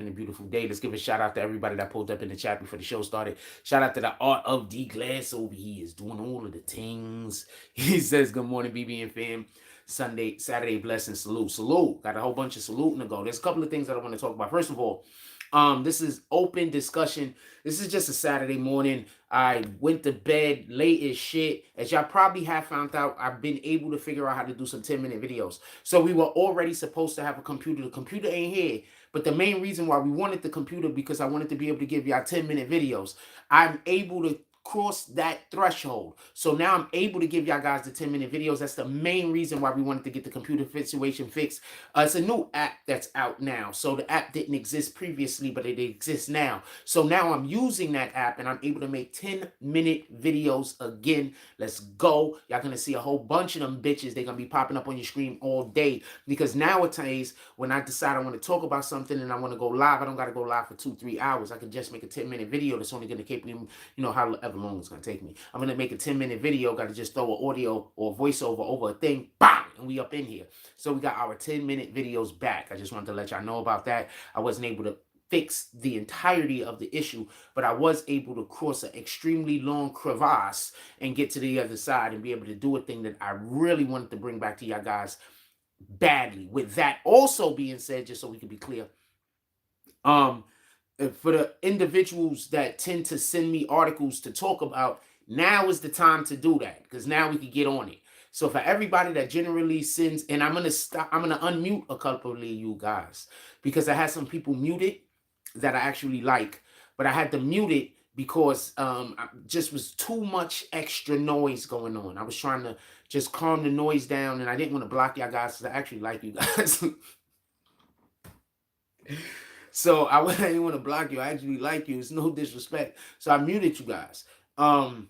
been a beautiful day. Let's give a shout out to everybody that pulled up in the chat before the show started. Shout out to the Art of D Glass over here. Is doing all of the things. He says, good morning, BBN fam. Saturday blessing, salute. Salute. Got a whole bunch of saluting to go. There's a couple of things that I want to talk about. First of all, this is open discussion. This is just a Saturday morning. I went to bed late as shit. As y'all probably have found out, I've been able to figure out how to do some 10-minute videos. So we were already supposed to have a computer. The computer ain't here. But the main reason why we wanted the computer, because I wanted to be able to give y'all 10-minute videos. I'm able to cross that threshold. So now I'm able to give y'all guys the 10-minute videos. That's the main reason why we wanted to get the computer situation fixed. It's a new app that's out now. So the app didn't exist previously, but it exists now. So now I'm using that app and I'm able to make 10-minute videos again. Let's go. Y'all gonna see a whole bunch of them bitches. They're gonna be popping up on your screen all day, because nowadays when I decide I want to talk about something and I want to go live, I don't got to go live for 2-3 hours. I can just make a 10-minute video that's only gonna keep me, however long it's gonna take me. I'm gonna make a 10-minute video, gotta just throw an audio or voiceover over a thing, bang, and we up in here. So we got our 10-minute videos back. I just wanted to let y'all know about that. I wasn't able to fix the entirety of the issue, but I was able to cross an extremely long crevasse and get to the other side and be able to do a thing that I really wanted to bring back to y'all guys badly. With that also being said, just so we can be clear, for the individuals that tend to send me articles to talk about, now is the time to do that, because now we can get on it. So for everybody that generally sends, and I'm gonna unmute a couple of you guys, because I had some people muted that I actually like, but I had to mute it because just was too much extra noise going on. I was trying to just calm the noise down, and I didn't want to block y'all guys, because I actually like you guys. So I didn't want to block you. I actually like you. It's no disrespect. So I muted you guys. I'm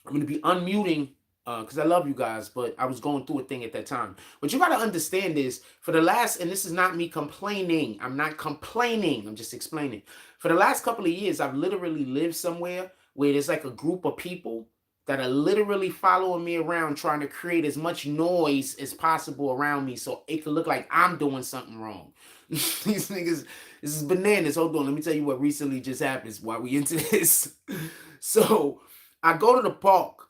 going to be unmuting because I love you guys, but I was going through a thing at that time. What you got to understand is, for the last, and this is not me complaining. I'm not complaining. I'm just explaining. For the last couple of years, I've literally lived somewhere where there's like a group of people that are literally following me around, trying to create as much noise as possible around me so it can look like I'm doing something wrong. These niggas, this is bananas. Hold on, let me tell you what recently just happened while we into this. So I go to the park.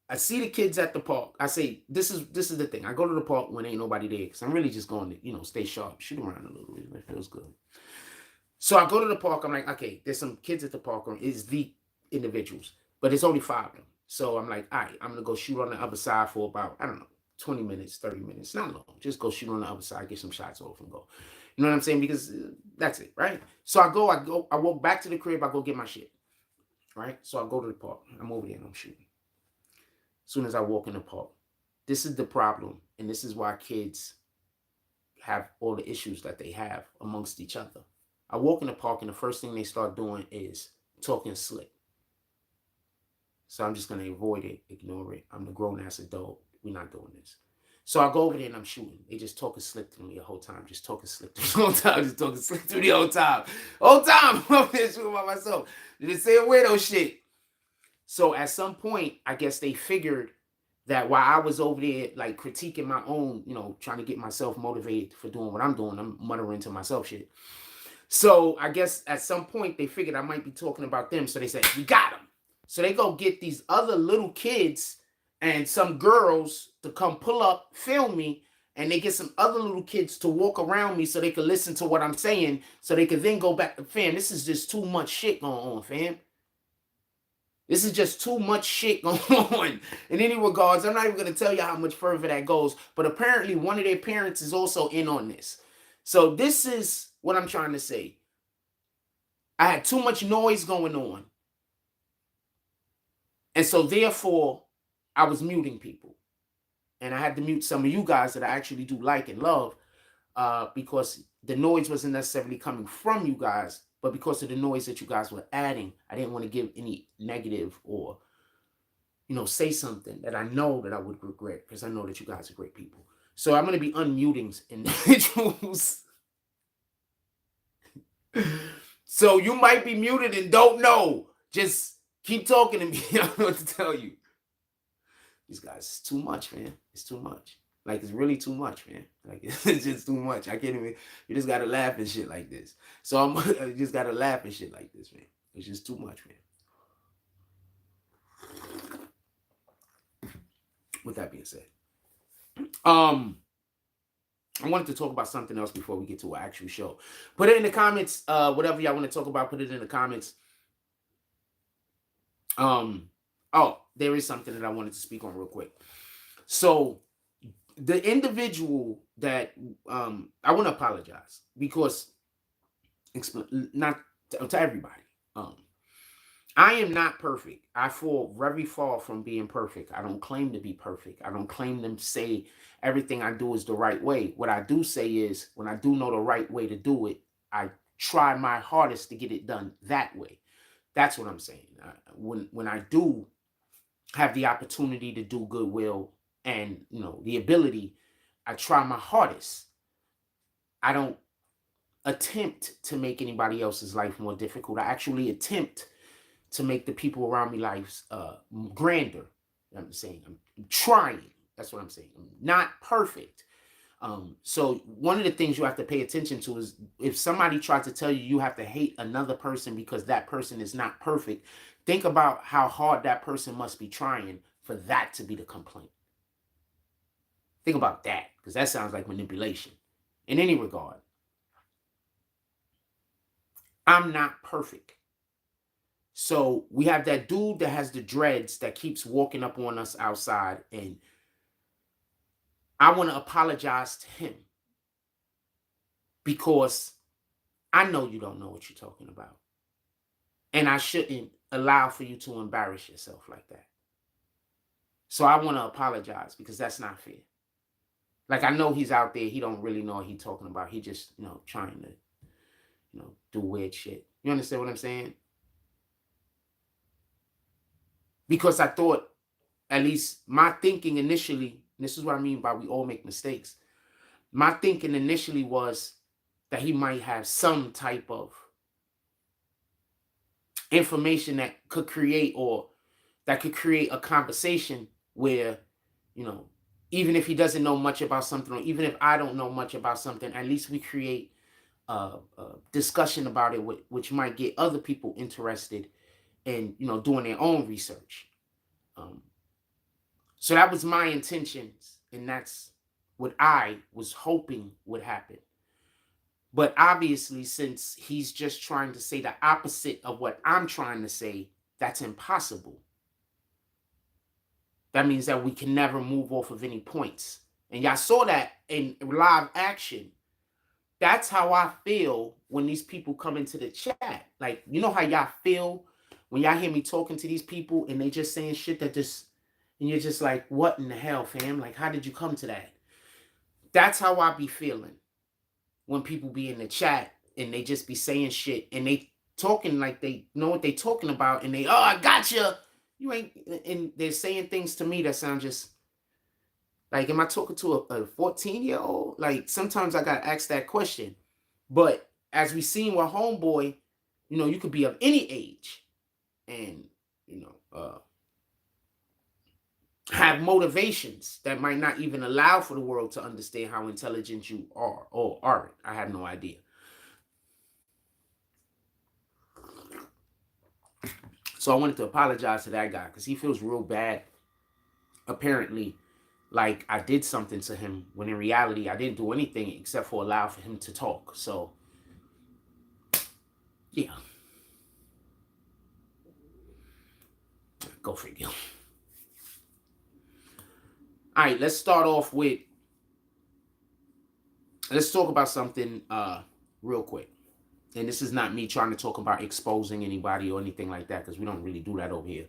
I see the kids at the park. I say, this is the thing. I go to the park when ain't nobody there, because I'm really just going to, stay sharp, shoot around a little bit. It feels good. So I go to the park. I'm like, okay, there's some kids at the park. It's the individuals, but it's only 5 of them. So I'm like, all right, I'm going to go shoot on the other side for about, I don't know, 20 minutes, 30 minutes, not long. Just go shoot on the other side, get some shots off and go. You know what I'm saying? Because that's it, right? So I walk back to the crib, I go get my shit, right? So I go to the park. I'm over there and I'm shooting. As soon as I walk in the park, this is the problem, and this is why kids have all the issues that they have amongst each other. I walk in the park, and the first thing they start doing is talking slick. So I'm just going to avoid it, ignore it. I'm the grown-ass adult. We're not doing this. So I go over there and I'm shooting. They just talking slick to me the whole time. Just talking slick to me the whole time. Just talking slick to me the whole time. Whole time I'm over there shooting by myself. They didn't say a weirdo shit. So at some point, I guess they figured that while I was over there like critiquing my own, trying to get myself motivated for doing what I'm doing, I'm muttering to myself shit. So I guess at some point they figured I might be talking about them. So they said, we got them. So they go get these other little kids and some girls to come pull up, film me, and they get some other little kids to walk around me so they can listen to what I'm saying, so they can then go back to, fam, this is just too much shit going on, fam. This is just too much shit going on. In any regards, I'm not even going to tell you how much further that goes, but apparently one of their parents is also in on this. So this is what I'm trying to say. I had too much noise going on. And so therefore, I was muting people. And I had to mute some of you guys that I actually do like and love, because the noise wasn't necessarily coming from you guys, but because of the noise that you guys were adding. I didn't want to give any negative or, say something that I know that I would regret, because I know that you guys are great people. So I'm going to be unmuting individuals. So you might be muted and don't know. Just keep talking to me. I don't know what to tell you. These guys, it's too much, man. It's too much. Like, it's really too much, man. Like, it's just too much. I can't even, you just gotta laugh and shit like this. So I just gotta laugh and shit like this, man. It's just too much, man. With that being said, I wanted to talk about something else before we get to our actual show. Put it in the comments. Whatever y'all want to talk about, put it in the comments. Oh, there is something that I wanted to speak on real quick. So the individual that I want to apologize because not to everybody. I am not perfect. I fall very far from being perfect. I don't claim to be perfect. I don't claim to say everything I do is the right way. What I do say is when I do know the right way to do it, I try my hardest to get it done that way. That's what I'm saying. When I do have the opportunity to do goodwill and the ability, I try my hardest. I don't attempt to make anybody else's life more difficult. I actually attempt to make the people around me lives grander. I'm saying I'm trying. That's what I'm saying. I'm not perfect. So one of the things you have to pay attention to is if somebody tries to tell you you have to hate another person because that person is not perfect, think about how hard that person must be trying for that to be the complaint. Think about that, because that sounds like manipulation. In any regard, I'm not perfect. So we have that dude that has the dreads that keeps walking up on us outside, and I want to apologize to him because I know you don't know what you're talking about. And I shouldn't allow for you to embarrass yourself like that. So I want to apologize because that's not fair. Like, I know he's out there. He don't really know what he's talking about. He just, trying to, do weird shit. You understand what I'm saying? Because I thought, at least my thinking initially, and this is what I mean by we all make mistakes. My thinking initially was that he might have some type of information that could create a conversation where, even if he doesn't know much about something, or even if I don't know much about something, at least we create a discussion about it, which might get other people interested in, doing their own research. So that was my intentions, and that's what I was hoping would happen. But obviously, since he's just trying to say the opposite of what I'm trying to say, that's impossible. That means that we can never move off of any points. And y'all saw that in live action. That's how I feel when these people come into the chat. Like, you know how y'all feel when y'all hear me talking to these people and they just saying shit that just, and you're just like, what in the hell, fam? Like, how did you come to that? That's how I be feeling when people be in the chat and they just be saying shit and they talking like they know what they talking about, and they, oh, I gotcha. You ain't, and they're saying things to me that sound just like, am I talking to a 14-year-old? Like, sometimes I got to ask that question. But as we seen with Homeboy, you could be of any age and, have motivations that might not even allow for the world to understand how intelligent you are or aren't. I have no idea. So I wanted to apologize to that guy because he feels real bad. Apparently, like I did something to him when in reality I didn't do anything except for allow for him to talk. So, yeah. Go figure. All right, let's start off with, let's talk about something real quick. And this is not me trying to talk about exposing anybody or anything like that, because we don't really do that over here.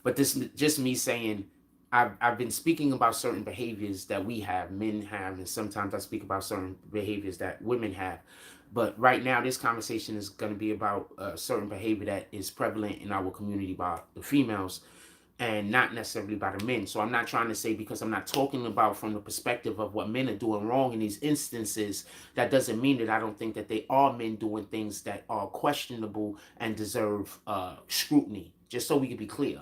But this is just me saying, I've been speaking about certain behaviors that we have, men have, and sometimes I speak about certain behaviors that women have. But right now, this conversation is going to be about a certain behavior that is prevalent in our community by the females and not necessarily by the men. So I'm not trying to say, because I'm not talking about from the perspective of what men are doing wrong in these instances, that doesn't mean that I don't think that they are men doing things that are questionable and deserve scrutiny. Just so we can be clear.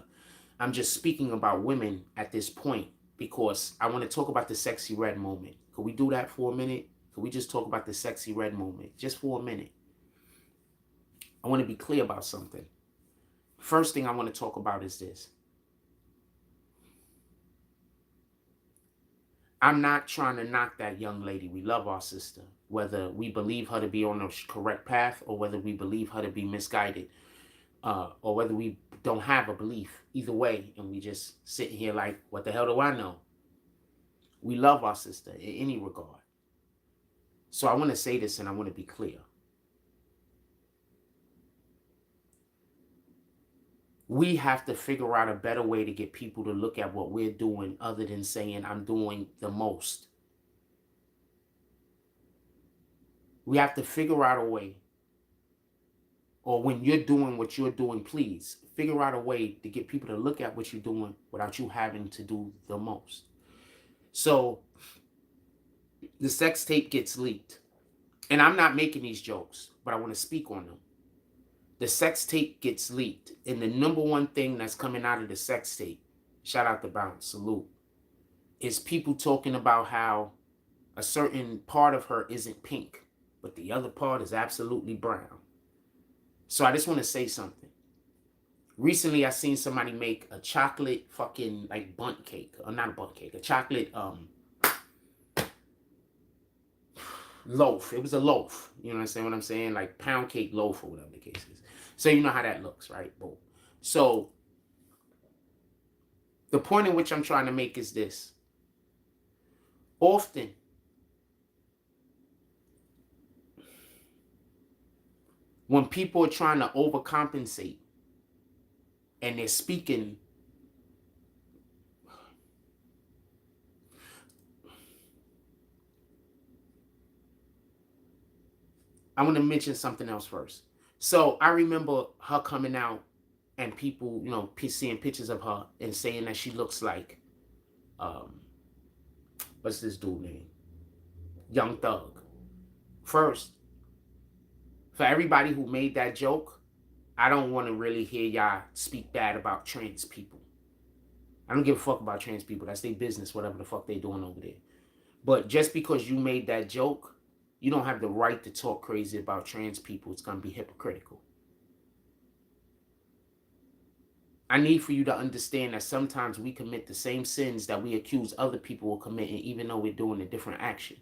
I'm just speaking about women at this point because I want to talk about the sexy red moment. Could we do that for a minute? Could we just talk about the sexy red moment just for a minute? I want to be clear about something. First thing I want to talk about is this. I'm not trying to knock that young lady. We love our sister, whether we believe her to be on the correct path or whether we believe her to be misguided, or whether we don't have a belief. Either way, and we just sitting here like, what the hell do I know? We love our sister in any regard. So I want to say this and I want to be clear. We have to figure out a better way to get people to look at what we're doing other than saying I'm doing the most. We have to figure out a way, or when you're doing what you're doing, please figure out a way to get people to look at what you're doing without you having to do the most. So the sex tape gets leaked. And I'm not making these jokes, but I want to speak on them. The sex tape gets leaked. And the number one thing that's coming out of the sex tape, shout out to Bounce, salute, is people talking about how a certain part of her isn't pink, but the other part is absolutely brown. So I just want to say something. Recently, I seen somebody make a chocolate fucking like bundt cake. Or not a bundt cake, a chocolate loaf. It was a loaf. You know what I'm saying? Like pound cake loaf or whatever the case is. So you know how that looks, right? Boom. So the point in which I'm trying to make is this. Often, when people are trying to overcompensate and they're speaking, I want to mention something else first. So I remember her coming out and people, you know, seeing pictures of her and saying that she looks like, what's this dude name? Young Thug. First, for everybody who made that joke, I don't want to really hear y'all speak bad about trans people. I don't give a fuck about trans people. That's their business, whatever the fuck they doing over there. But just because you made that joke, you don't have the right to talk crazy about trans people. It's going to be hypocritical. I need for you to understand that sometimes we commit the same sins that we accuse other people of committing, even though we're doing a different action.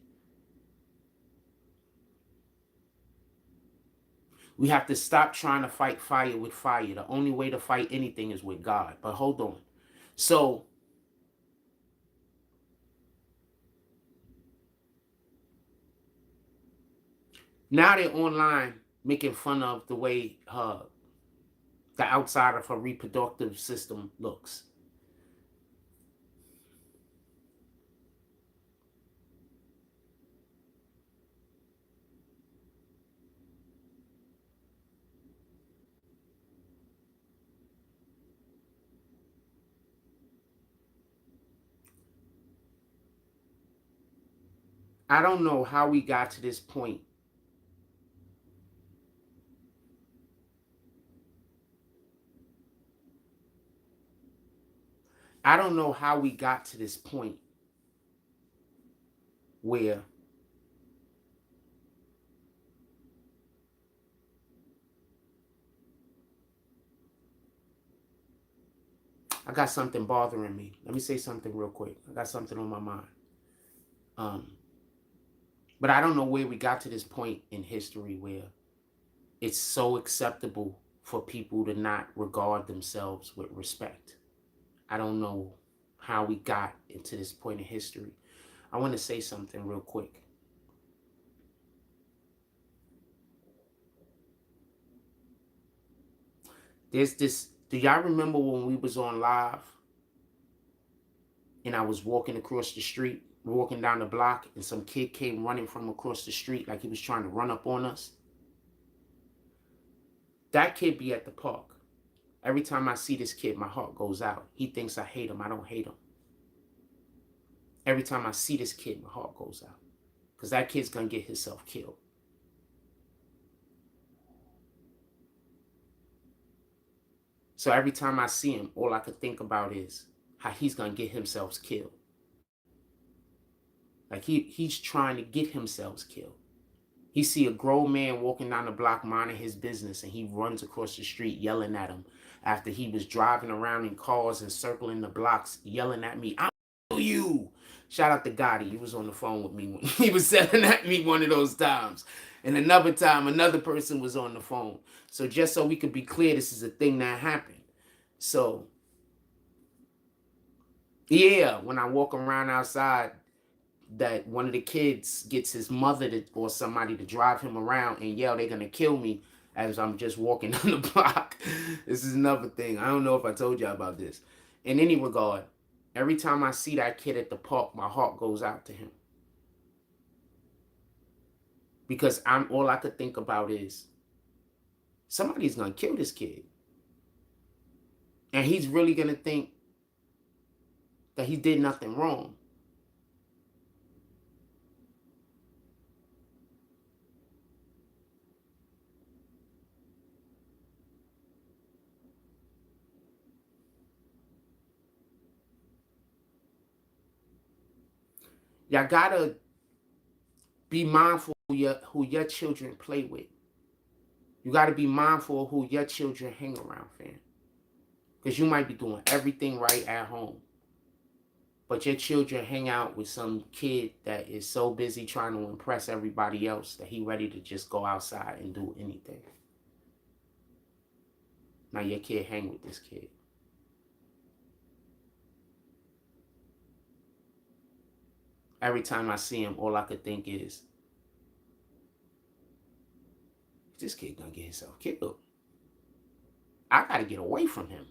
We have to stop trying to fight fire with fire. The only way to fight anything is with God. But hold on. So now they're online making fun of the way the outside of her reproductive system looks. I don't know how we got to this point. I don't know how we got to this point where I got something bothering me. Let me say something real quick. I got something on my mind. But I don't know where we got to this point in history where it's so acceptable for people to not regard themselves with respect. I don't know how we got into this point in history. I want to say something real quick. There's this, do y'all remember when we was on live and I was walking across the street, walking down the block, and some kid came running from across the street like he was trying to run up on us? That kid be at the park. Every time I see this kid, my heart goes out. He thinks I hate him. I don't hate him. Every time I see this kid, my heart goes out. Because that kid's going to get himself killed. So every time I see him, all I could think about is how he's going to get himself killed. Like he's trying to get himself killed. He see a grown man walking down the block minding his business, and he runs across the street yelling at him after he was driving around in cars and circling the blocks yelling at me, "I'll kill you." Shout out to Gotti. He was on the phone with me when he was selling at me one of those times. And another time, another person was on the phone. So just so we could be clear, this is a thing that happened. So, yeah, when I walk around outside, that one of the kids gets his mother or somebody to drive him around and yell, "They're going to kill me," as I'm just walking down the block. This is another thing. I don't know if I told y'all about this. In any regard, every time I see that kid at the park, my heart goes out to him. Because all I could think about is somebody's going to kill this kid. And he's really going to think that he did nothing wrong. Y'all gotta be mindful who your children play with. You gotta be mindful of who your children hang around, fam. Because you might be doing everything right at home, but your children hang out with some kid that is so busy trying to impress everybody else that he ready to just go outside and do anything. Now your kid hang with this kid. Every time I see him, all I could think is, this kid gonna get himself killed. I gotta get away from him.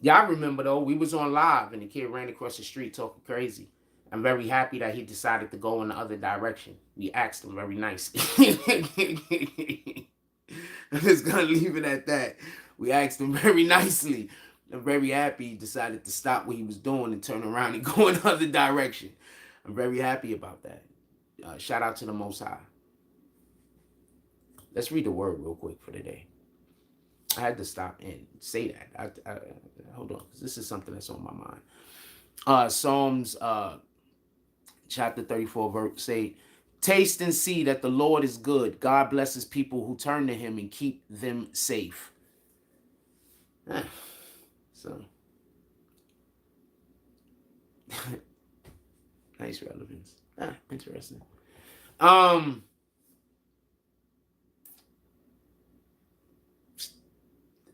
Y'all remember though, we was on live and the kid ran across the street talking crazy. I'm very happy that he decided to go in the other direction. We asked him very nice. I'm just gonna leave it at that. We asked him very nicely. I'm very happy he decided to stop what he was doing and turn around and go in the other direction. I'm very happy about that. Shout out to the Most High. Let's read the word real quick for today. I had to stop and say that. Hold on, because this is something that's on my mind. Psalms chapter 34, verse 8. Taste and see that the Lord is good. God blesses people who turn to him and keep them safe. So, nice relevance. Interesting. I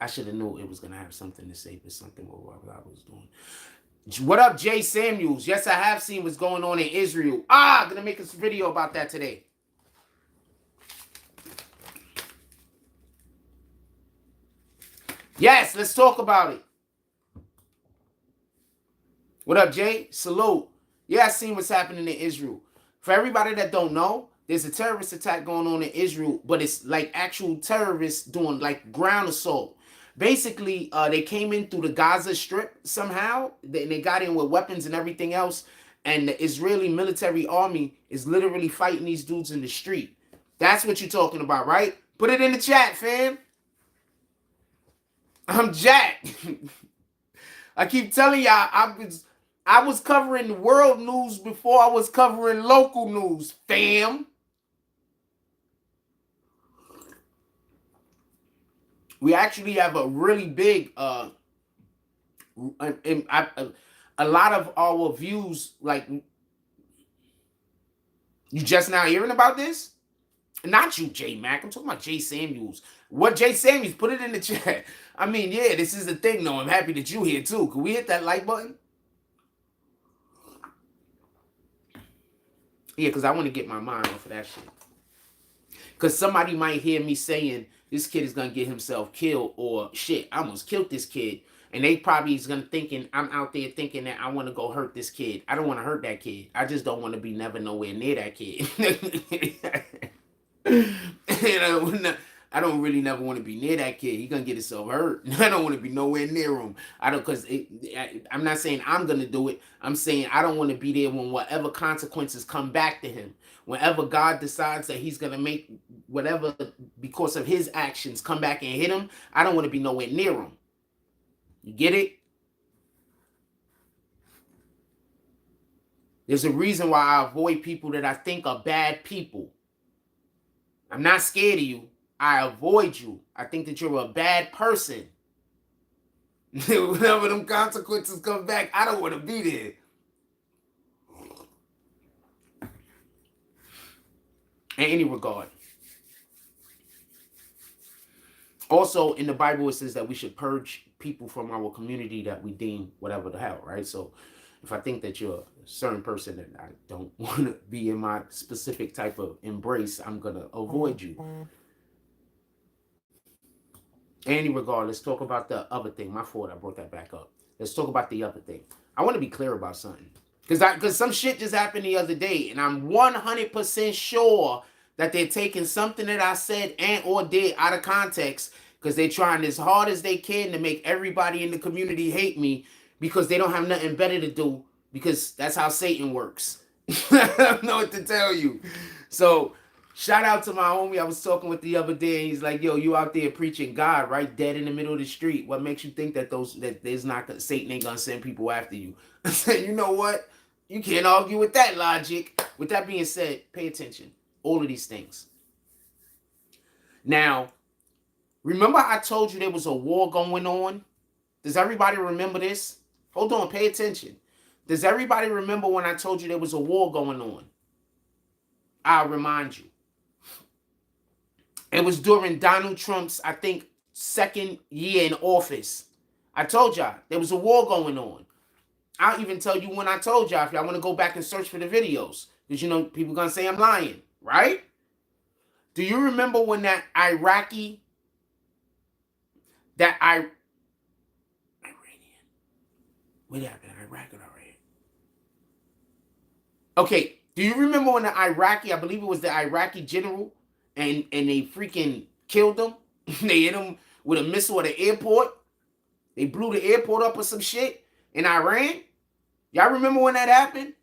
should have known it was going to have something to say for something with what I was doing. What up, Jay Samuels? Yes, I have seen what's going on in Israel. I'm going to make a video about that today. Yes, let's talk about it. What up, Jay? Salute. Yeah, I seen what's happening in Israel. For everybody that don't know, there's a terrorist attack going on in Israel, but it's like actual terrorists doing like ground assault. Basically, they came in through the Gaza Strip somehow. They got in with weapons and everything else. And the Israeli military army is literally fighting these dudes in the street. That's what you're talking about, right? Put it in the chat, fam. I'm Jack. I keep telling y'all, I was covering world news before I was covering local news, fam. We actually have a really big, a lot of our views, like, you just now hearing about this? Not you, J Mac. I'm talking about Jay Samuels. What Jay Samuels? Put it in the chat. I mean, yeah, this is the thing, though. I'm happy that you here, too. Can we hit that like button? Yeah, because I want to get my mind off of that shit. Because somebody might hear me saying, this kid is going to get himself killed, or shit, I almost killed this kid. And they probably is going to thinking, I'm out there thinking that I want to go hurt this kid. I don't want to hurt that kid. I just don't want to be never nowhere near that kid. And I don't really never want to be near that kid. He gonna get himself hurt. I don't want to be nowhere near him. I don't, because I'm not saying I'm gonna do it. I'm saying I don't want to be there when whatever consequences come back to him. Whenever God decides that he's gonna make whatever because of his actions come back and hit him, I don't want to be nowhere near him. You get it? There's a reason why I avoid people that I think are bad people. I'm not scared of you. I avoid you. I think that you're a bad person. Whenever them consequences come back, I don't want to be there. In any regard. Also, in the Bible, it says that we should purge people from our community that we deem whatever the hell, right? So if I think that you're a certain person that I don't want to be in my specific type of embrace, I'm going to avoid you. In any regard, let's talk about the other thing. My fault, I brought that back up. Let's talk about the other thing. I want to be clear about something. Because some shit just happened the other day, and I'm 100% sure that they're taking something that I said and or did out of context, because they're trying as hard as they can to make everybody in the community hate me because they don't have nothing better to do, because that's how Satan works. I don't know what to tell you. So shout out to my homie I was talking with the other day, and he's like, yo, you out there preaching God, right? Dead in the middle of the street. What makes you think that Satan ain't gonna send people after you? I said, you know what? You can't argue with that logic. With that being said, pay attention. All of these things. Now, remember I told you there was a war going on? Does everybody remember this? Hold on, pay attention. Does everybody remember when I told you there was a war going on? I'll remind you. It was during Donald Trump's, I think, second year in office. I told y'all there was a war going on. I'll even tell you when I told y'all if y'all want to go back and search for the videos. Because, you know, people going to say I'm lying, right? Do you remember when that Iranian, what happened? Iraq or Iran? Okay, do you remember when the Iraqi, I believe it was the Iraqi general, and they freaking killed him? They hit him with a missile at the airport. They blew the airport up or some shit in Iran. Y'all remember when that happened?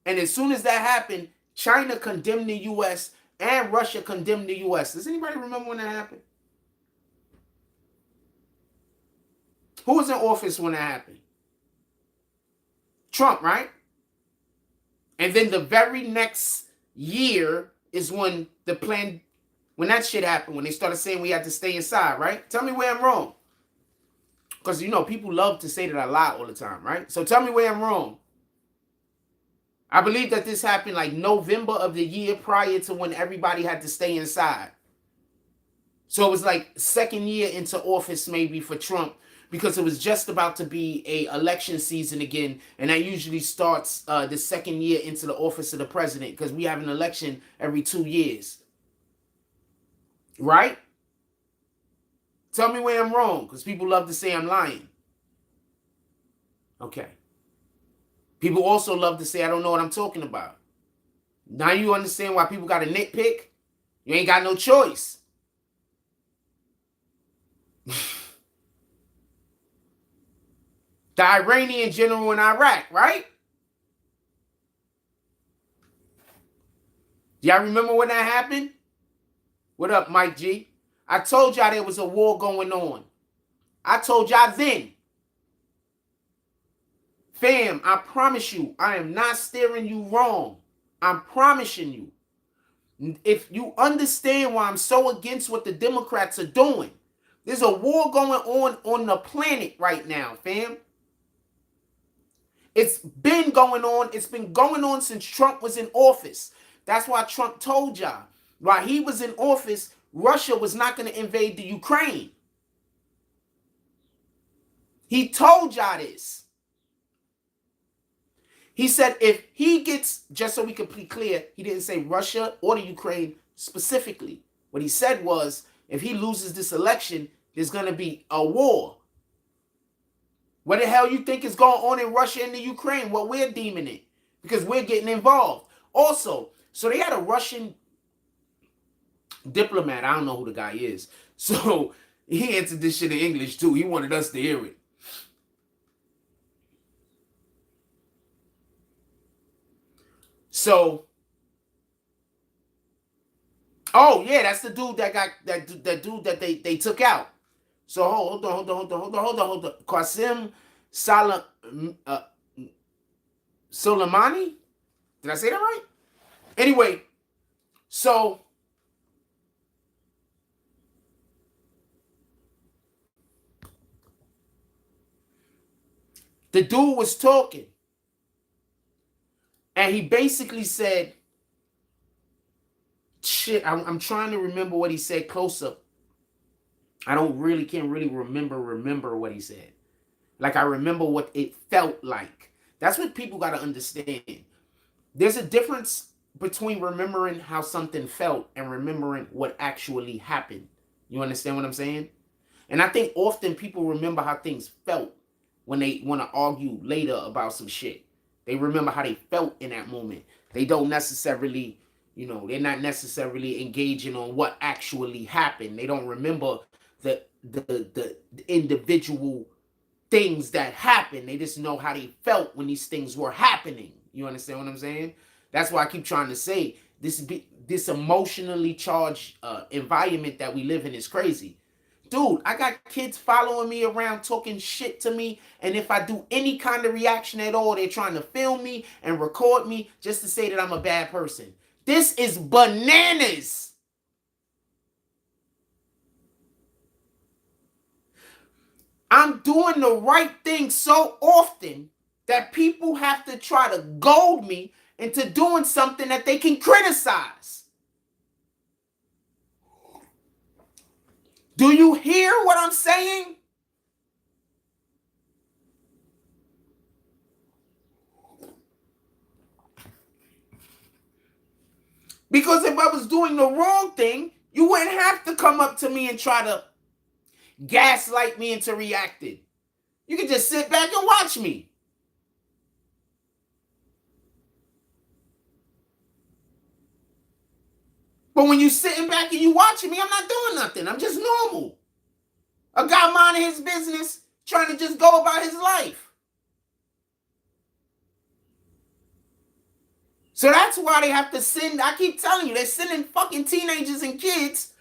And as soon as that happened, China condemned the U.S. and Russia condemned the U.S. Does anybody remember when that happened? Who was in office when that happened? Trump, right? And then the very next year is when when that shit happened, when they started saying we had to stay inside, right? Tell me where I'm wrong. Because, you know, people love to say that I lie all the time, right? So tell me where I'm wrong. I believe that this happened like November of the year prior to when everybody had to stay inside. So it was like second year into office maybe for Trump, because it was just about to be a election season again. And that usually starts the second year into the office of the president, because we have an election every 2 years. Right? Tell me where I'm wrong, because people love to say I'm lying. Okay. People also love to say I don't know what I'm talking about. Now you understand why people got to nitpick? You ain't got no choice. The Iranian general in Iraq, right? Y'all remember when that happened? What up, Mike G? I told y'all there was a war going on. I told y'all then. Fam, I promise you, I am not steering you wrong. I'm promising you. If you understand why I'm so against what the Democrats are doing, there's a war going on the planet right now, fam. It's been going on. It's been going on since Trump was in office. That's why Trump told y'all, while he was in office, Russia was not going to invade the Ukraine. He told y'all this. He said if he gets, just so we can be clear, he didn't say Russia or the Ukraine specifically. What he said was, if he loses this election, there's going to be a war. What the hell you think is going on in Russia and the Ukraine? Well, we're deeming it, because we're getting involved. Also, so they had a Russian Diplomat, I don't know who the guy is. So he answered this shit in English too. He wanted us to hear it. So, oh yeah, that's the dude that got that dude that they took out. So hold on. Qasim Salam Soleimani? Did I say that right? Anyway, so the dude was talking, and he basically said, shit, I'm trying to remember what he said close up. I can't really remember what he said. Like, I remember what it felt like. That's what people got to understand. There's a difference between remembering how something felt and remembering what actually happened. You understand what I'm saying? And I think often people remember how things felt when they want to argue later about some shit. They remember how they felt in that moment. They don't necessarily, they're not necessarily engaging on what actually happened. They don't remember the individual things that happened. They just know how they felt when these things were happening. You understand what I'm saying? That's why I keep trying to say this emotionally charged environment that we live in is crazy. Dude, I got kids following me around talking shit to me, and if I do any kind of reaction at all, they're trying to film me and record me just to say that I'm a bad person. This is bananas. I'm doing the right thing so often that people have to try to goad me into doing something that they can criticize. Do you hear what I'm saying? Because if I was doing the wrong thing, you wouldn't have to come up to me and try to gaslight me into reacting. You can just sit back and watch me. But when you sitting back and you watching me, I'm not doing nothing. I'm just normal. A guy minding his business, trying to just go about his life. So that's why they have to send, I keep telling you, they're sending fucking teenagers and kids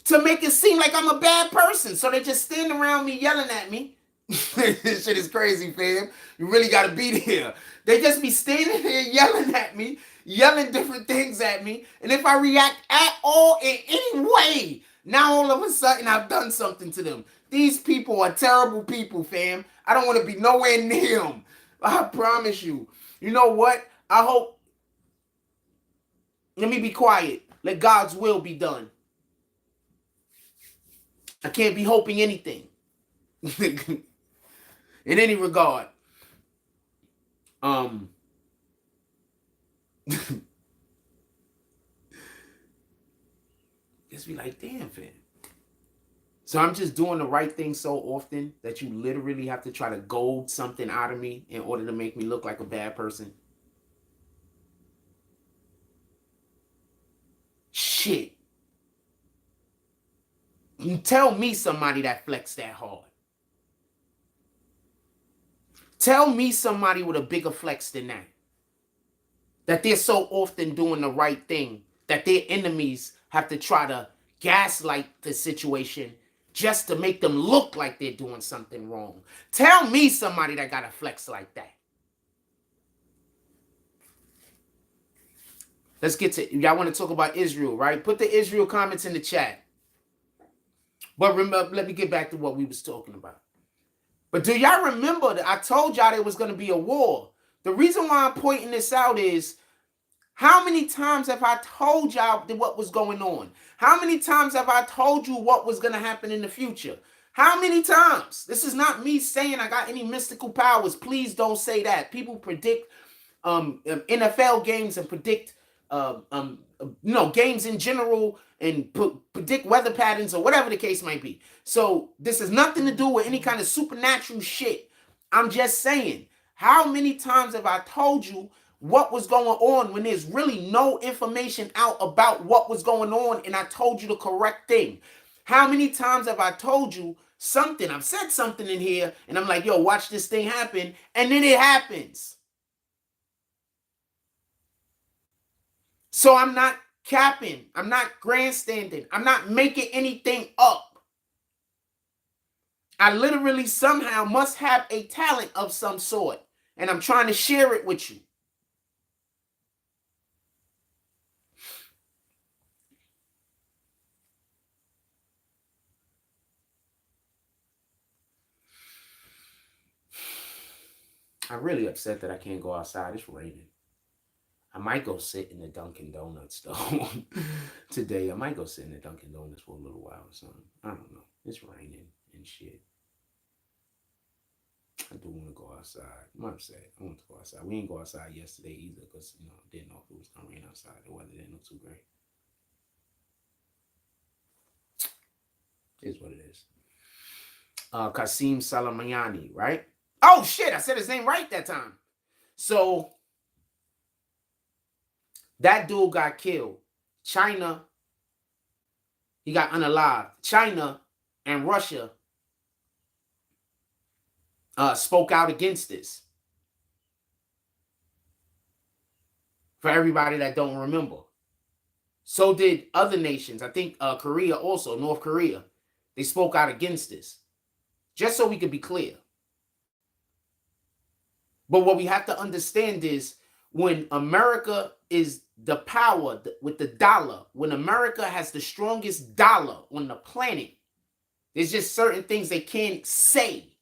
to make it seem like I'm a bad person. So they just stand around me yelling at me. This shit is crazy, fam. You really got to be there. They just be standing there yelling at me, yelling different things at me. And if I react at all in any way, now all of a sudden I've done something to them. These people are terrible people, fam. I don't want to be nowhere near them. I promise you. You know what? I hope. Let me be quiet. Let God's will be done. I can't be hoping anything. In any regard. Just be like, damn, fam. So I'm just doing the right thing so often that you literally have to try to goad something out of me in order to make me look like a bad person. Shit. You tell me somebody that flexed that hard. Tell me somebody with a bigger flex than that. That they're so often doing the right thing that their enemies have to try to gaslight the situation just to make them look like they're doing something wrong. Tell me somebody that got a flex like that. Let's get to, y'all want to talk about Israel, right? Put the Israel comments in the chat. But remember, let me get back to what we was talking about. But do y'all remember that I told y'all there was going to be a war? The reason why I'm pointing this out is, how many times have I told y'all what was going on? How many times have I told you what was going to happen in the future? How many times? This is not me saying I got any mystical powers. Please don't say that. People predict NFL games and predict games in general and predict weather patterns or whatever the case might be. So this has nothing to do with any kind of supernatural shit. I'm just saying, how many times have I told you what was going on when there's really no information out about what was going on, and I told you the correct thing? How many times have I told you something? I've said something in here, and I'm like, yo, watch this thing happen, and then it happens. So I'm not capping. I'm not grandstanding. I'm not making anything up. I literally somehow must have a talent of some sort, and I'm trying to share it with you. I'm really upset that I can't go outside. It's raining. I might go sit in the Dunkin' Donuts though. Today, I might go sit in the Dunkin' Donuts for a little while or something. I don't know. It's raining and shit. I do want to go outside. I'm upset. I want to go outside. We didn't go outside yesterday either because, didn't know if it was going to rain outside. The weather didn't look too great. It is what it is. Qasim Salamayani, right? Oh, shit. I said his name right that time. So, that dude got killed. China, he got unalived. China and Russia spoke out against this. For everybody that don't remember. So did other nations. I think Korea also, North Korea. They spoke out against this. Just so we could be clear. But what we have to understand is when America is the power with the dollar, when America has the strongest dollar on the planet, there's just certain things they can't say.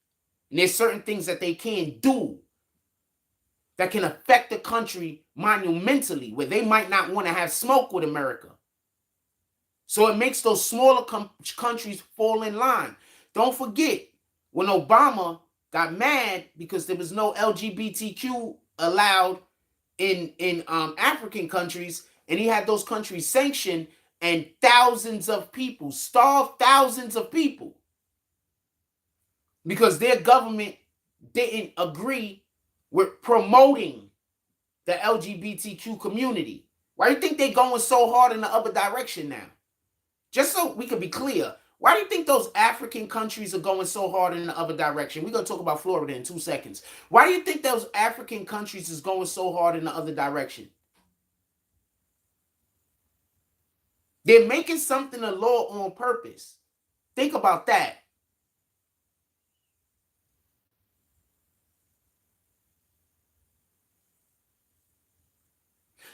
And there's certain things that they can't do that can affect the country monumentally, where they might not want to have smoke with America. So it makes those smaller countries fall in line. Don't forget, when Obama got mad because there was no LGBTQ allowed in African countries, and he had those countries sanctioned, and thousands of people, starved thousands of people, because their government didn't agree with promoting the LGBTQ community. Why do you think they're going so hard in the other direction now? Just so we could be clear, why do you think those African countries are going so hard in the other direction? We're going to talk about Florida in 2 seconds. Why do you think those African countries is going so hard in the other direction? They're making something a law on purpose. Think about that.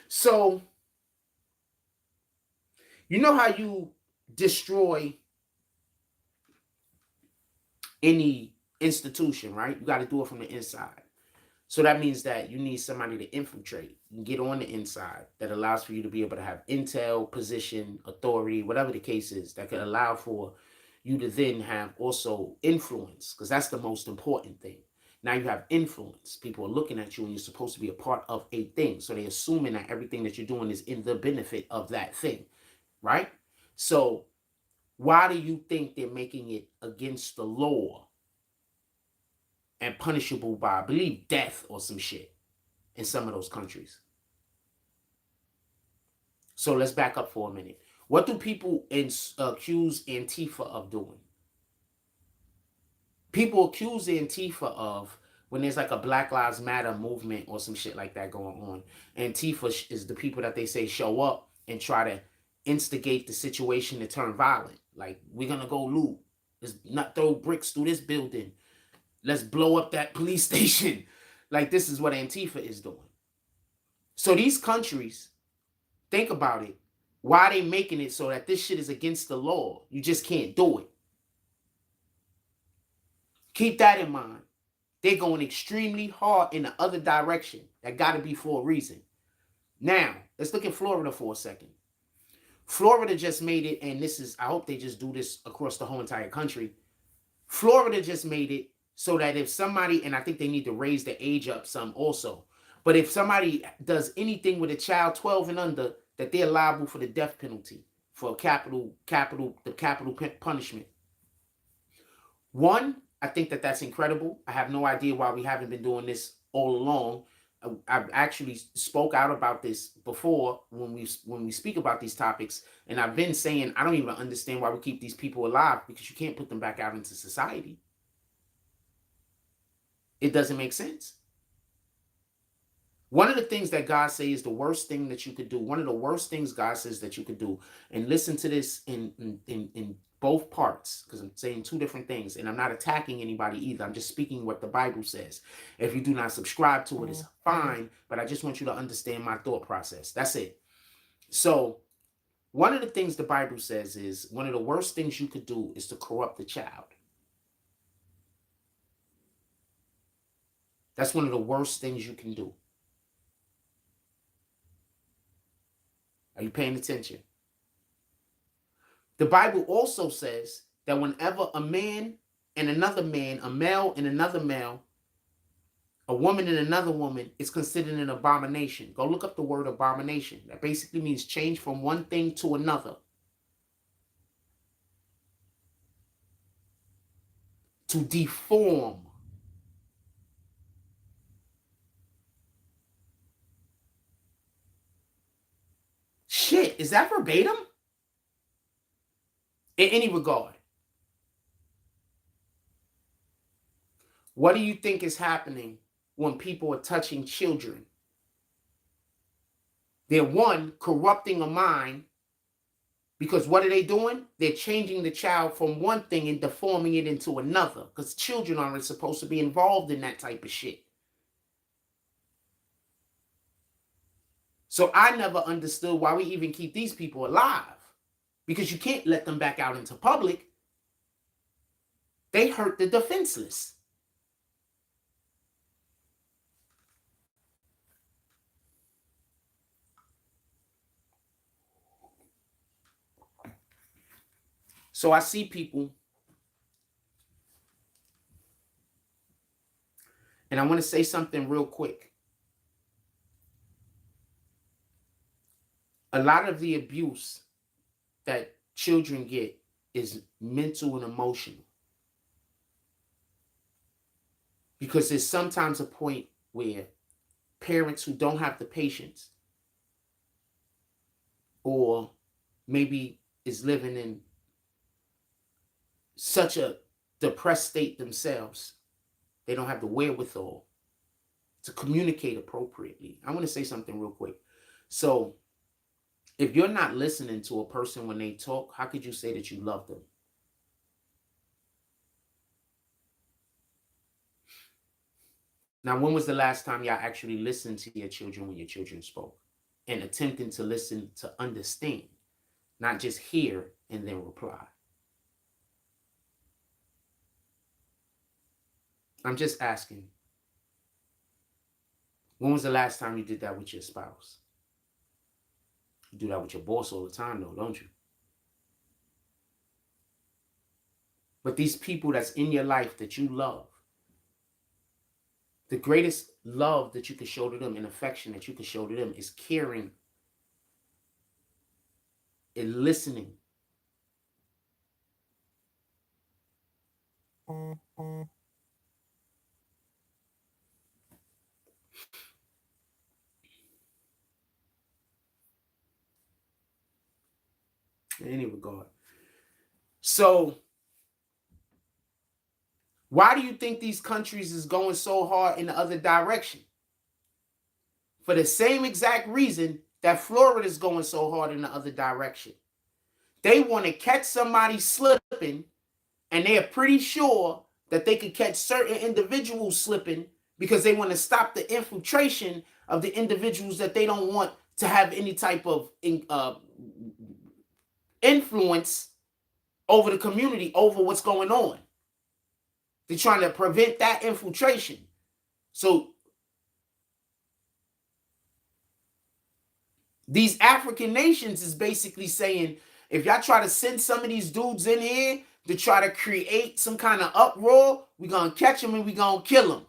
So, you know how you destroy any institution, right? You got to do it from the inside. So that means that you need somebody to infiltrate and get on the inside that allows for you to be able to have intel, position, authority, whatever the case is, that could allow for you to then have also influence, because that's the most important thing. Now you have influence. People are looking at you and you're supposed to be a part of a thing. So they're assuming that everything that you're doing is in the benefit of that thing, right? So why do you think they're making it against the law and punishable by, I believe, death or some shit in some of those countries? So let's back up for a minute. What do people accuse Antifa of doing? People accuse Antifa of, when there's like a Black Lives Matter movement or some shit like that going on, Antifa is the people that they say show up and try to instigate the situation to turn violent. Like, we're going to go loot. Let's not throw bricks through this building. Let's blow up that police station. Like, this is what Antifa is doing. So these countries, think about it. Why are they making it so that this shit is against the law? You just can't do it. Keep that in mind. They're going extremely hard in the other direction. That got to be for a reason. Now, let's look at Florida for a second. Florida just made it, and this is, I hope they just do this across the whole entire country. Florida just made it so that if somebody, and I think they need to raise the age up some also, but if somebody does anything with a child 12 and under, that they're liable for the death penalty, for capital punishment. One, I think that that's incredible. I have no idea why we haven't been doing this all along. I've actually spoke out about this before when we speak about these topics, and I've been saying I don't even understand why we keep these people alive, because you can't put them back out into society. It doesn't make sense. One of the things that God says is the worst thing that you could do. One of the worst things God says that you could do, and listen to this in both parts, because I'm saying two different things, and I'm not attacking anybody either. I'm just speaking what the Bible says. If you do not subscribe to it, it's fine, but I just want you to understand my thought process. That's it. So one of the things the Bible says is one of the worst things you could do is to corrupt the child. That's one of the worst things you can do. Are you paying attention? The Bible also says that whenever a man and another man, a male and another male, a woman and another woman, is considered an abomination. Go look up the word abomination. That basically means change from one thing to another. To deform. Shit, is that verbatim? In any regard. What do you think is happening when people are touching children? They're one, corrupting a mind, because what are they doing? They're changing the child from one thing and deforming it into another, because children aren't supposed to be involved in that type of shit. So I never understood why we even keep these people alive, because you can't let them back out into public. They hurt the defenseless. So I see people, and I want to say something real quick. A lot of the abuse that children get is mental and emotional. Because there's sometimes a point where parents who don't have the patience, or maybe is living in such a depressed state themselves, they don't have the wherewithal to communicate appropriately. I want to say something real quick. So if you're not listening to a person when they talk, how could you say that you love them? Now, when was the last time y'all actually listened to your children when your children spoke, and attempting to listen to understand, not just hear and then reply? I'm just asking. When was the last time you did that with your spouse? You do that with your boss all the time, though, don't you? But these people that's in your life that you love, the greatest love that you can show to them and affection that you can show to them is caring and listening. In any regard. So why do you think these countries is going so hard in the other direction? For the same exact reason that Florida is going so hard in the other direction. They want to catch somebody slipping, and they are pretty sure that they could catch certain individuals slipping, because they want to stop the infiltration of the individuals that they don't want to have any type of influence over the community, over what's going on. They're trying to prevent that infiltration. So these African nations is basically saying, if y'all try to send some of these dudes in here to try to create some kind of uproar, we're going to catch them and we're going to kill them.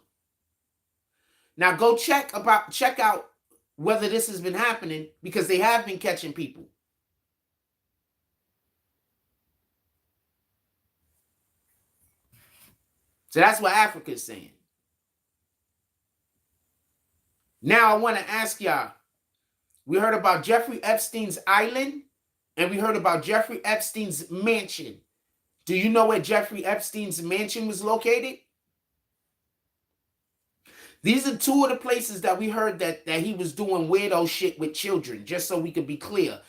Now go check out whether this has been happening, because they have been catching people. So that's what Africa is saying. Now I want to ask y'all, we heard about Jeffrey Epstein's island, and we heard about Jeffrey Epstein's mansion. Do you know where Jeffrey Epstein's mansion was located? These are two of the places that we heard that he was doing weirdo shit with children, just so we could be clear.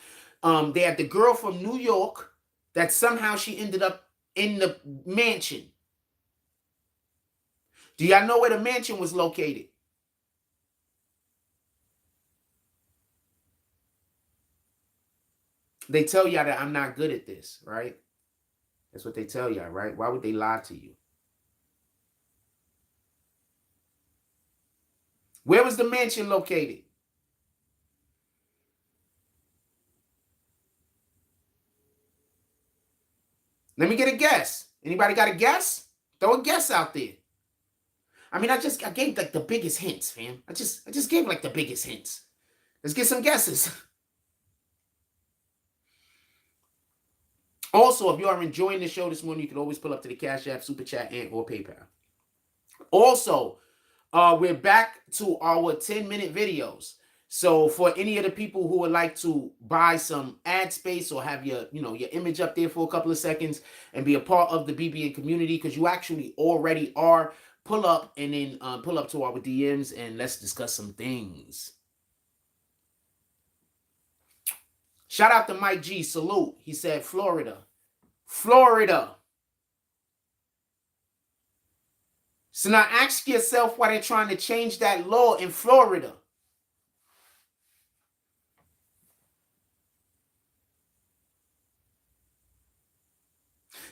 They had the girl from New York that somehow she ended up in the mansion. Do y'all know where the mansion was located? They tell y'all that I'm not good at this, right? That's what they tell y'all, right? Why would they lie to you? Where was the mansion located? Let me get a guess. Anybody got a guess? Throw a guess out there. I mean, I gave like the biggest hints, fam. I just gave like the biggest hints. Let's get some guesses. Also, if you are enjoying the show this morning, you can always pull up to the Cash App, Super Chat, and or PayPal. Also, we're back to our 10-minute videos. So for any of the people who would like to buy some ad space or have your image up there for a couple of seconds and be a part of the BBN community, because you actually already are, pull up and then pull up to our DMs and let's discuss some things. Shout out to Mike G. Salute. He said Florida. Florida. So now ask yourself why they're trying to change that law in Florida.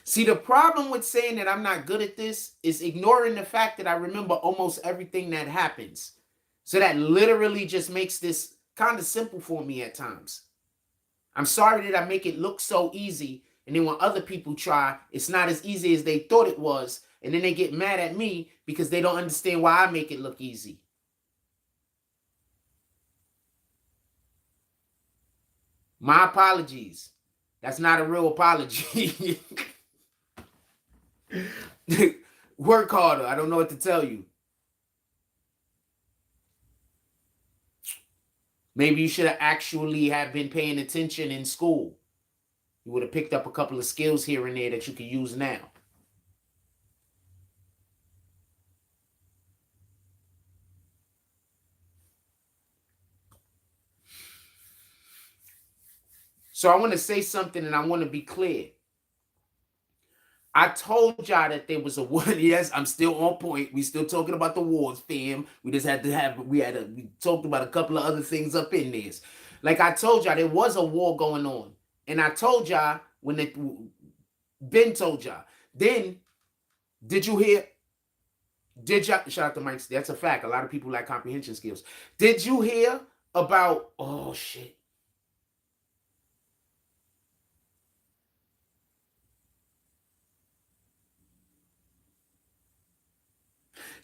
See, the problem with saying that I'm not good at this is ignoring the fact that I remember almost everything that happens. So that literally just makes this kind of simple for me at times. I'm sorry that I make it look so easy, and then when other people try, it's not as easy as they thought it was, and then they get mad at me because they don't understand why I make it look easy. My apologies. That's not a real apology. Work harder. I don't know what to tell you. Maybe you should have actually have been paying attention in school. You would have picked up a couple of skills here and there that you could use now. So I want to say something and I want to be clear. I told y'all that there was a war. Yes, I'm still on point. We still talking about the wars, fam. We just had to have, we talked about a couple of other things up in this. Like I told y'all, there was a war going on. And I told y'all when Ben told y'all. Then, did you hear? Did y'all, shout out to Mike, that's a fact. A lot of people lack comprehension skills. Did you hear about, oh shit.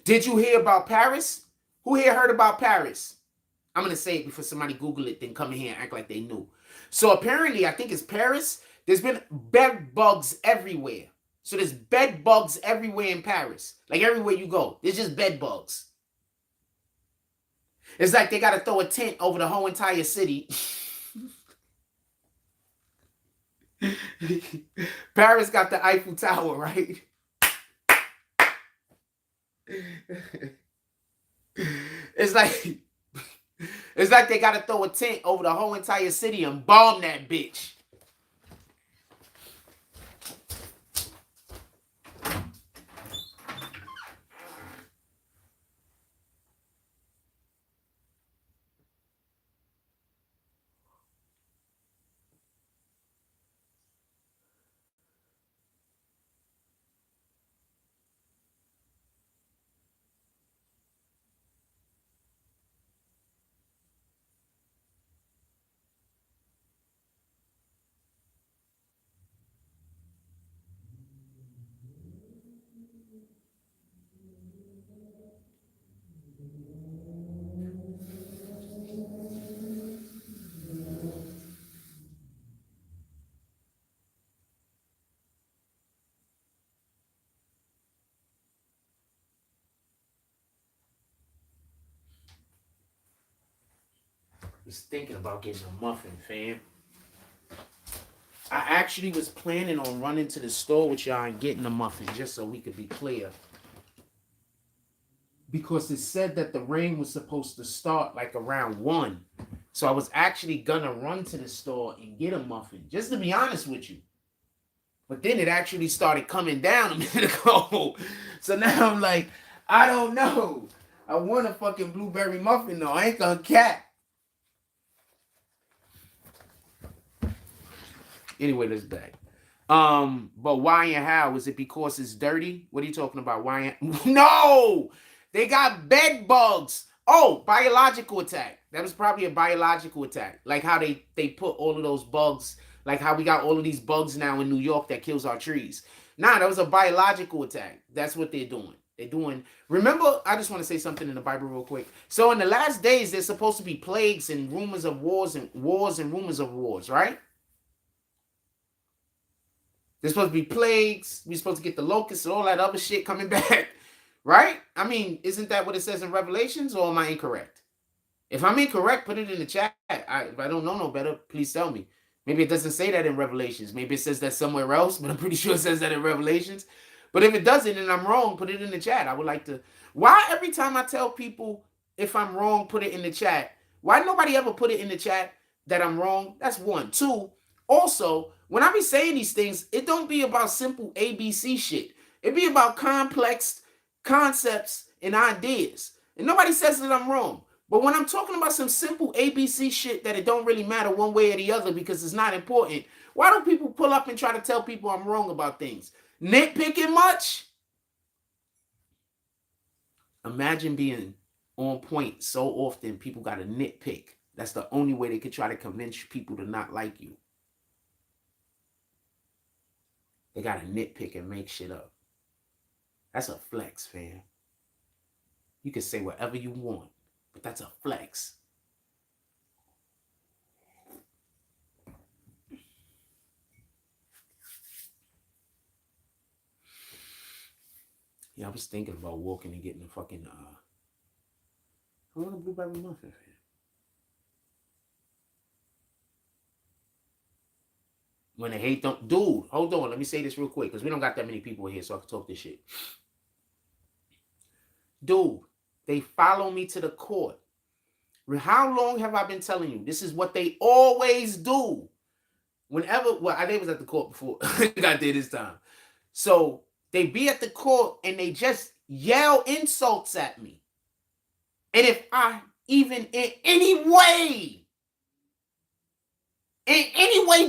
Did you hear about Paris? Who here heard about Paris? I'm going to say it before somebody Google it, then come in here and act like they knew. So apparently, I think it's Paris. There's been bed bugs everywhere. So there's bed bugs everywhere in Paris. Like everywhere you go, there's just bed bugs. It's like they got to throw a tent over the whole entire city. Paris got the Eiffel Tower, right? It's like they got to throw a tent over the whole entire city and bomb that bitch. Was thinking about getting a muffin, fam. I actually was planning on running to the store with y'all and getting a muffin just so we could be clear. Because it said that the rain was supposed to start like around 1. So I was actually gonna run to the store and get a muffin, just to be honest with you. But then it actually started coming down a minute ago. So now I'm like, I don't know. I want a fucking blueberry muffin though. I ain't gonna cap. Anyway, let's back. But why and how? Is it because it's dirty? What are you talking about? Why and no! They got bed bugs. Oh, biological attack. That was probably a biological attack. Like how they put all of those bugs, like how we got all of these bugs now in New York that kills our trees. Nah, that was a biological attack. That's what they're doing. They're doing. Remember, I just want to say something in the Bible real quick. So in the last days, there's supposed to be plagues and rumors of wars and rumors of wars, right? There's supposed to be plagues. We're supposed to get the locusts and all that other shit coming back, right? I mean, isn't that what it says in Revelations, or am I incorrect? If I'm incorrect, put it in the chat. If I don't know no better, please tell me. Maybe it doesn't say that in Revelations. Maybe it says that somewhere else, but I'm pretty sure it says that in Revelations. But if it doesn't and I'm wrong, put it in the chat. I would like to. Why every time I tell people if I'm wrong, put it in the chat? Why nobody ever put it in the chat that I'm wrong? That's one. Two, also, when I be saying these things, it don't be about simple ABC shit. It be about complex concepts and ideas. And nobody says that I'm wrong. But when I'm talking about some simple ABC shit that it don't really matter one way or the other because it's not important, why don't people pull up and try to tell people I'm wrong about things? Nitpicking much? Imagine being on point so often people got to nitpick. That's the only way they could try to convince people to not like you. They got to nitpick and make shit up. That's a flex, fam. You can say whatever you want, but that's a flex. Yeah, I was thinking about walking and getting a fucking, I want a blueberry muffin, fam. When they hate them, dude, hold on, let me say this real quick, because we don't got that many people here, so I can talk this shit. Dude, they follow me to the court. How long have I been telling you? This is what they always do. Whenever, well, I was at the court before I got there this time. So they be at the court and they just yell insults at me. And if I even in any way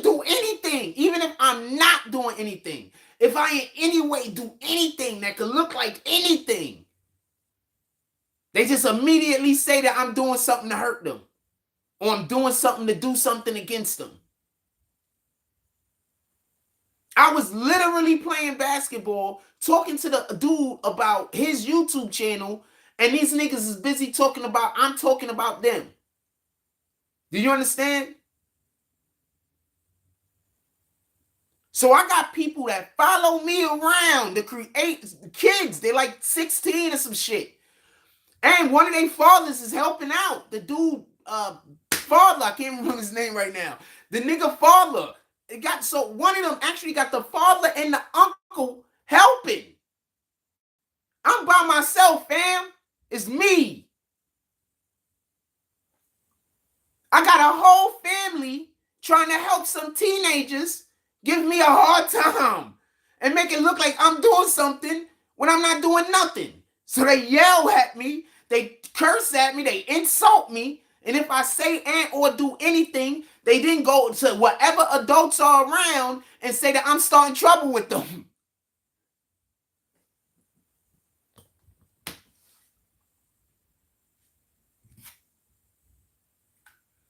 do anything, even if I'm not doing anything, if I in any way do anything that could look like anything, they just immediately say that I'm doing something to hurt them, or I'm doing something to do something against them. I was literally playing basketball, talking to the dude about his YouTube channel, and these niggas is busy talking about, I'm talking about them. Do you understand? So I got people that follow me around to create kids. They're like 16 or some shit. And one of their fathers is helping out. The dude, father, I can't remember his name right now. The nigga father. So one of them actually got the father and the uncle helping. I'm by myself, fam. It's me. I got a whole family trying to help some teenagers give me a hard time and make it look like I'm doing something when I'm not doing nothing. So they yell at me, they curse at me, they insult me, and if I say and or do anything, they then go to whatever adults are around and say that I'm starting trouble with them.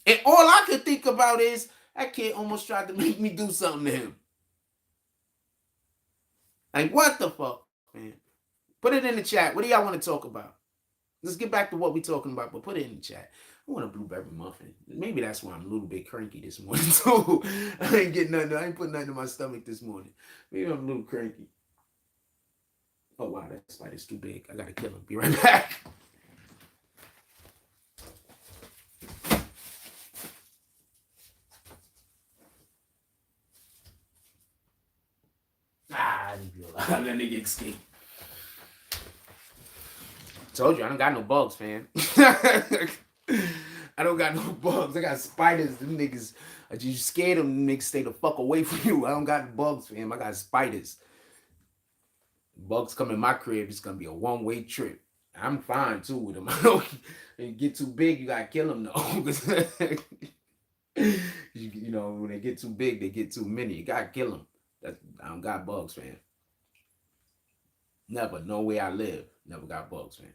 And all I could think about is, that kid almost tried to make me do something to him. Like, what the fuck, man? Put it in the chat. What do y'all want to talk about? Let's get back to what we're talking about, but put it in the chat. I want a blueberry muffin. Maybe that's why I'm a little bit cranky this morning, too. I ain't getting nothing. I ain't putting nothing in my stomach this morning. Maybe I'm a little cranky. Oh, wow, that spider's too big. I got to kill him. Be right back. big skate. Told you I don't got no bugs, fam. I don't got no bugs. I got spiders. Them niggas, you scared them niggas stay the fuck away from you. I don't got bugs, fam. I got spiders. Bugs come in my crib, it's gonna be a one-way trip. I'm fine too with them. I don't get too big, you gotta kill them though. You know, when they get too big, they get too many. You gotta kill them. I don't got bugs, fam. Never. No way I live. Never got bugs, fam.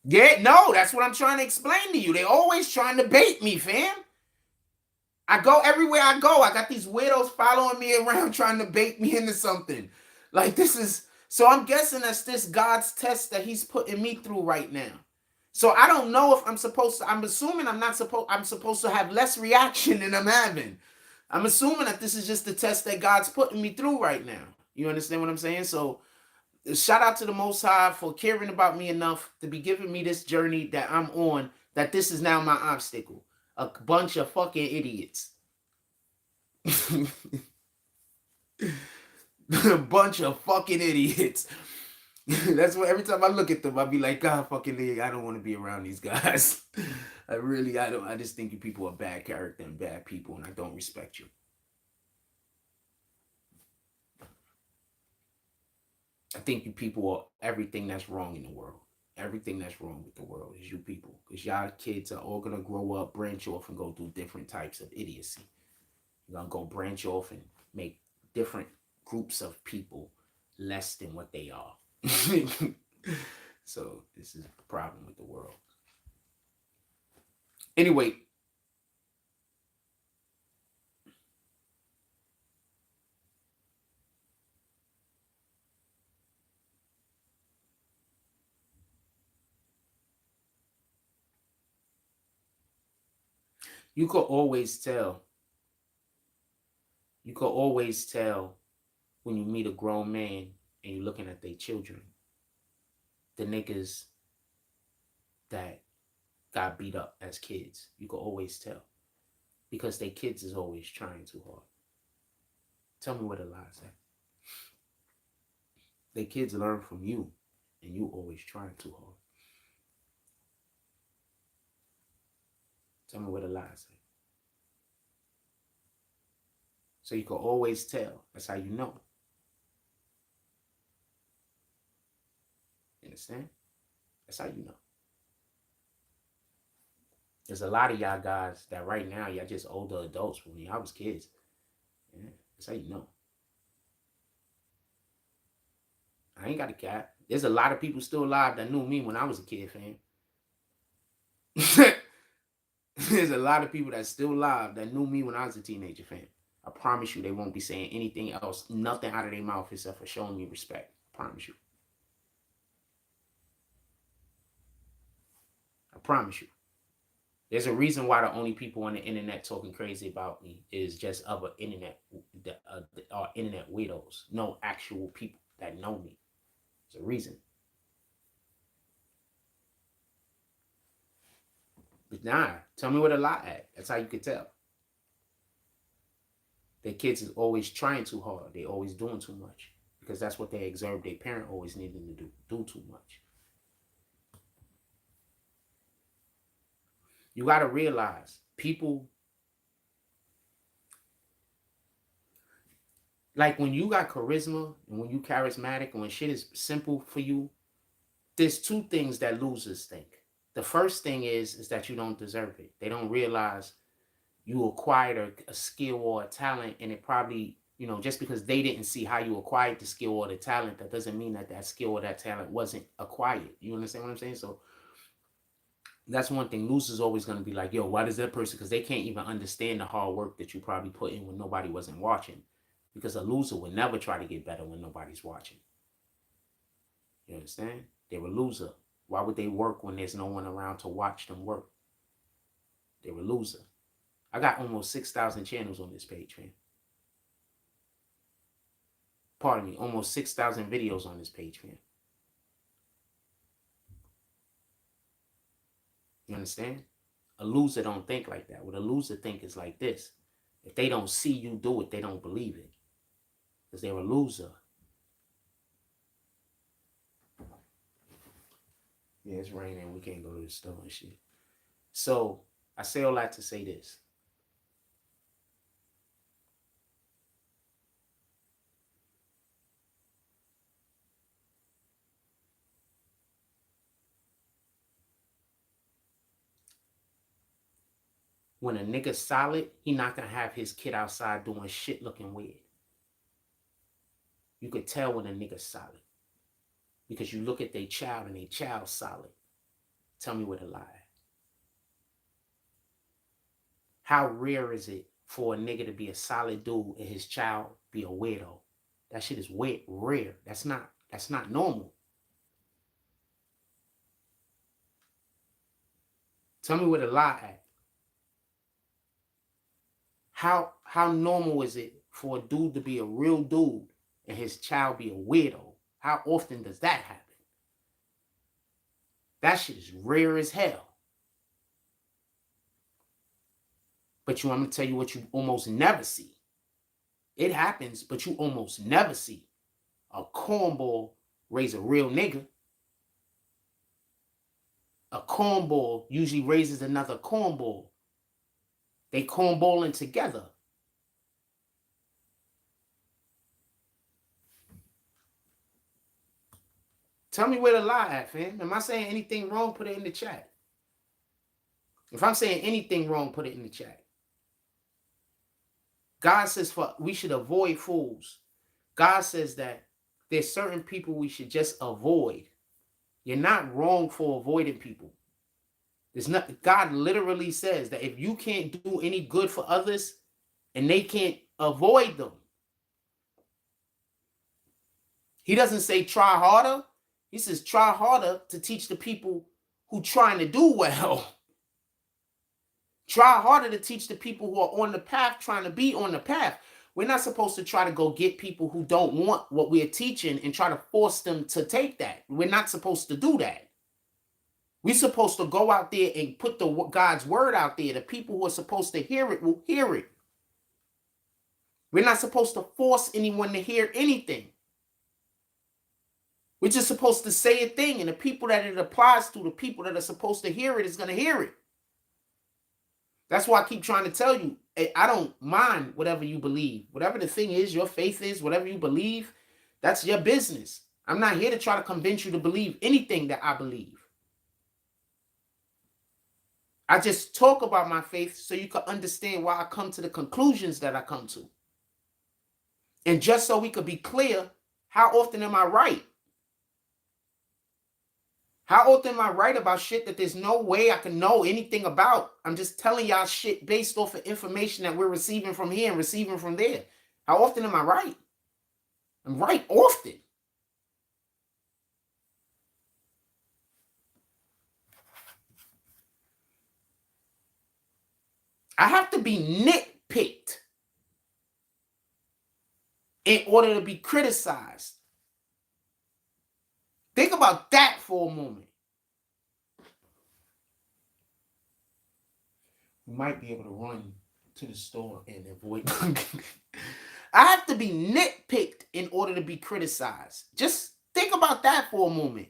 Yeah, no, that's what I'm trying to explain to you. They always trying to bait me, fam. I go everywhere I go. I got these weirdos following me around trying to bait me into something. Like this is, so I'm guessing that's this God's test that he's putting me through right now. So I don't know if I'm supposed to, I'm assuming I'm supposed to have less reaction than I'm having. I'm assuming that this is just the test that God's putting me through right now. You understand what I'm saying? So shout out to the Most High for caring about me enough to be giving me this journey that I'm on, that this is now my obstacle. A bunch of fucking idiots. A bunch of fucking idiots. That's what every time I look at them, I'll be like, God fucking league, I don't want to be around these guys. I just think you people are bad character and bad people, and I don't respect you. I think you people are everything that's wrong in the world. Everything that's wrong with the world is you people. Because y'all kids are all going to grow up, branch off, and go do different types of idiocy. You're going to go branch off and make different groups of people less than what they are. So this is a problem with the world. Anyway. You could always tell. You could always tell when you meet a grown man and you're looking at their children. The niggas that got beat up as kids. You could always tell. Because their kids is always trying too hard. Tell me where the lies at. Their kids learn from you and you always trying too hard. Tell me where the lies at. So you can always tell. That's how you know. You understand? That's how you know. There's a lot of y'all guys that right now, y'all just older adults when y'all was kids. Yeah, that's how you know. I ain't got a cat. There's a lot of people still alive that knew me when I was a kid, fam. There's a lot of people that's still alive that knew me when I was a teenager, fam. I promise you they won't be saying anything else, nothing out of their mouth except for showing me respect. I promise you. I promise you. There's a reason why the only people on the internet talking crazy about me is just other internet weirdos. No actual people that know me. There's a reason. But nah, tell me where the lie at. That's how you can tell. Their kids is always trying too hard. They always doing too much. Because that's what they observed their parent always needing to do too much. You got to realize, people, like when you got charisma and when you charismatic and when shit is simple for you, there's two things that losers think. The first thing is that you don't deserve it. They don't realize you acquired a skill or a talent, and it probably, you know, just because they didn't see how you acquired the skill or the talent, that doesn't mean that that skill or that talent wasn't acquired. You understand what I'm saying? So that's one thing. Losers always going to be like, yo, why does that person? Because they can't even understand the hard work that you probably put in when nobody wasn't watching. Because a loser would never try to get better when nobody's watching. You understand? They're a loser. Why would they work when there's no one around to watch them work? They're a loser. I got almost 6,000 channels on this page, man. Pardon me, almost 6,000 videos on this page, man. You understand? A loser don't think like that. What a loser think is like this. If they don't see you do it, they don't believe it. Because they're a loser. Yeah, it's raining. We can't go to the store and shit. So I say all that to say this. When a nigga solid, he not gonna have his kid outside doing shit looking weird. You could tell when a nigga solid. Because you look at their child and their child solid. Tell me where to lie. How rare is it for a nigga to be a solid dude and his child be a weirdo? That shit is rare. That's not normal. Tell me where to lie at. How normal is it for a dude to be a real dude and his child be a weirdo? How often does that happen? That shit is rare as hell. But I'm going to tell you what you almost never see. It happens, but you almost never see a cornball raise a real nigga. A cornball usually raises another cornball. They cornballing together. Tell me where to lie at, fam. Am I saying anything wrong? Put it in the chat. If I'm saying anything wrong, put it in the chat. God says we should avoid fools. God says that there's certain people we should just avoid. You're not wrong for avoiding people. God literally says that if you can't do any good for others and they can't, avoid them. He doesn't say try harder. He says try harder to teach the people who trying to do well. Try harder to teach the people who are on the path trying to be on the path. We're not supposed to try to go get people who don't want what we're teaching and try to force them to take that. We're not supposed to do that. We're supposed to go out there and put God's word out there. The people who are supposed to hear it will hear it. We're not supposed to force anyone to hear anything. We're just supposed to say a thing, and the people that it applies to, the people that are supposed to hear it, is going to hear it. That's why I keep trying to tell you, I don't mind whatever you believe. Whatever the thing is, your faith is, whatever you believe, that's your business. I'm not here to try to convince you to believe anything that I believe. I just talk about my faith so you can understand why I come to the conclusions that I come to. And just so we could be clear, how often am I right? How often am I right about shit that there's no way I can know anything about? I'm just telling y'all shit based off of information that we're receiving from here and receiving from there. How often am I right? I'm right often. I have to be nitpicked in order to be criticized. Think about that for a moment. We might be able to run to the store and avoid. I have to be nitpicked in order to be criticized. Just think about that for a moment.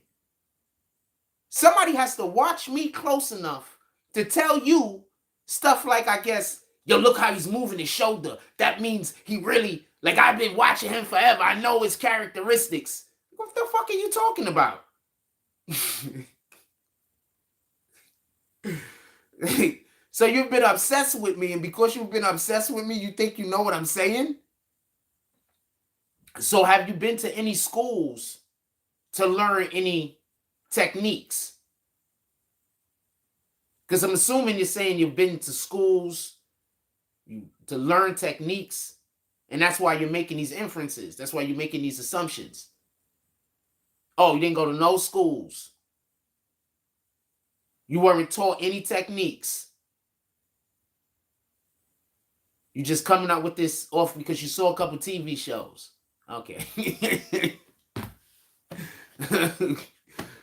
Somebody has to watch me close enough to tell you stuff like, I guess, yo, look how he's moving his shoulder. That means he really, like, I've been watching him forever. I know his characteristics. What the fuck are you talking about? So you've been obsessed with me, and because you've been obsessed with me, you think you know what I'm saying? So have you been to any schools to learn any techniques? Because I'm assuming you're saying you've been to schools to learn techniques, and that's why you're making these inferences. That's why you're making these assumptions. Oh, you didn't go to no schools. You weren't taught any techniques. You just coming out with this off because you saw a couple TV shows. Okay.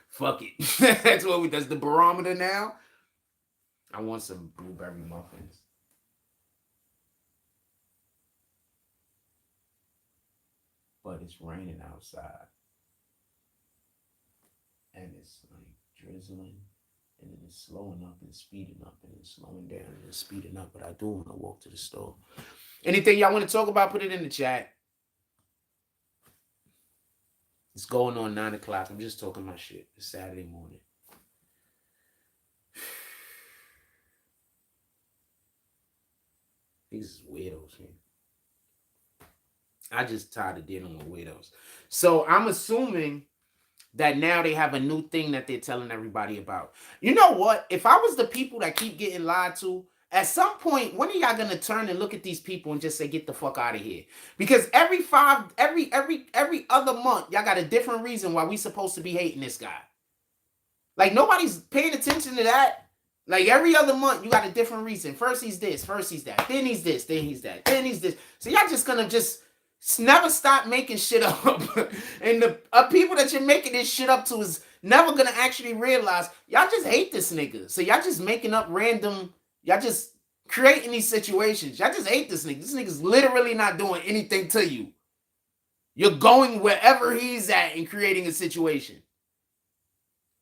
Fuck it. That's the barometer now. I want some blueberry muffins. But it's raining outside. And it's like drizzling. And then it's slowing up and speeding up. And it's slowing down and it's speeding up. But I do want to walk to the store. Anything y'all want to talk about, put it in the chat. It's going on 9 o'clock. I'm just talking my shit. It's Saturday morning. These is weirdos, man. I just tired of dealing with weirdos. So I'm assuming that now they have a new thing that they're telling everybody about. You know what? If I was the people that keep getting lied to, at some point, when are y'all gonna turn and look at these people and just say, "Get the fuck out of here"? Because every other month, y'all got a different reason why we supposed to be hating this guy. Like nobody's paying attention to that. Like every other month, you got a different reason. First he's this, first he's that, then he's this, then he's that, then he's this. So y'all just gonna just never stop making shit up. And the people that you're making this shit up to is never gonna actually realize y'all just hate this nigga. So y'all just making up random, y'all just creating these situations. Y'all just hate this nigga. This nigga's literally not doing anything to you. You're going wherever he's at and creating a situation.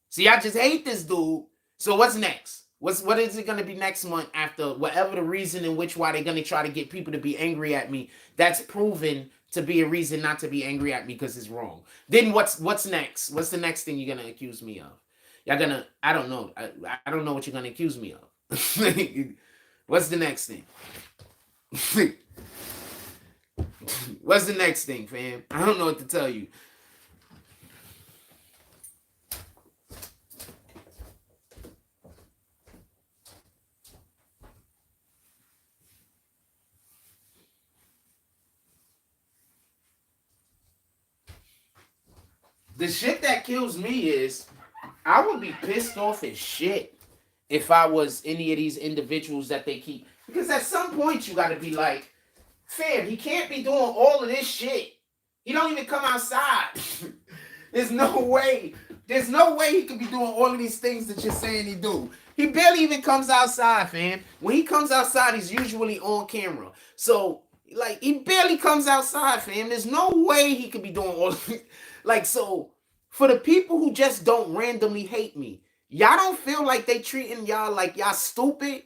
So y'all just hate this dude. So what's next? What is it going to be next month after whatever the reason in which why they're going to try to get people to be angry at me? That's proven to be a reason not to be angry at me because it's wrong. Then what's next? What's the next thing you're going to accuse me of? Y'all going to, I don't know. I don't know what you're going to accuse me of. What's the next thing? What's the next thing, fam? I don't know what to tell you. The shit that kills me is I would be pissed off as shit if I was any of these individuals that they keep. Because at some point you got to be like, fam, he can't be doing all of this shit. He don't even come outside. There's no way. There's no way he could be doing all of these things that you're saying he do. He barely even comes outside, fam. When he comes outside, he's usually on camera. So, like, he barely comes outside, fam. There's no way he could be doing all of it. Like, so, for the people who just don't randomly hate me, y'all don't feel like they treating y'all like y'all stupid?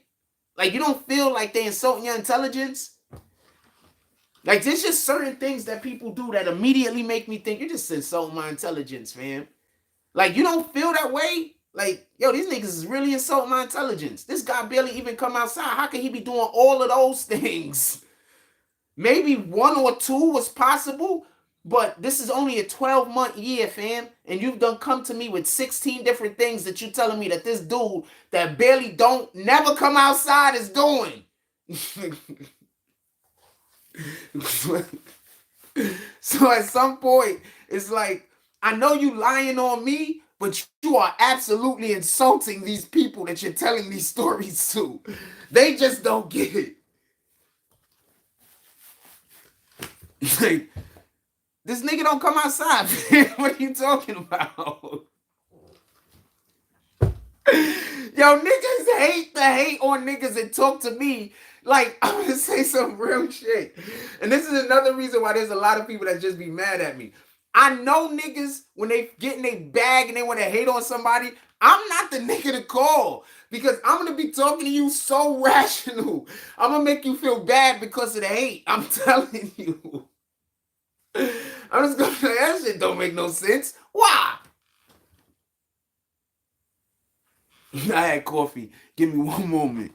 Like, you don't feel like they insulting your intelligence? Like, there's just certain things that people do that immediately make me think you're just insulting my intelligence, fam. Like, you don't feel that way? Like, yo, these niggas is really insulting my intelligence. This guy barely even come outside. How can he be doing all of those things? Maybe 1 or 2 was possible, but this is only a 12-month year, fam. And you've done come to me with 16 different things that you're telling me that this dude that barely never come outside is doing. So at some point, it's like, I know you lying on me, but you are absolutely insulting these people that you're telling these stories to. They just don't get it. Like, this nigga don't come outside, man. What are you talking about? Yo, niggas hate the hate on niggas and talk to me like I'm gonna say some real shit. And this is another reason why there's a lot of people that just be mad at me. I know niggas, when they get in their bag and they want to hate on somebody, I'm not the nigga to call. Because I'm going to be talking to you so rational. I'm going to make you feel bad because of the hate. I'm telling you. I'm just going to say, that shit don't make no sense. Why? I had coffee. Give me one moment.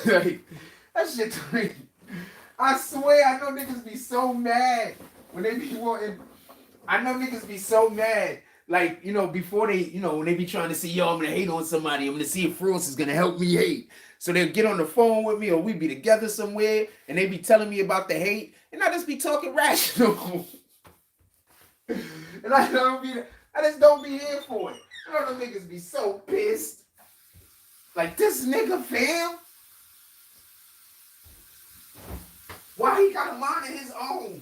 That shit, I swear, I know niggas be so mad when they be wanting. I know niggas be so mad. Like, you know, before they, you know, when they be trying to see, yo, I'm going to hate on somebody. I'm going to see if Frost is going to help me hate. So they'll get on the phone with me or we be together somewhere and they be telling me about the hate. And I just be talking rational. And I just don't be here for it. I know them niggas be so pissed. Like, this nigga, fam? Why he got a mind of his own?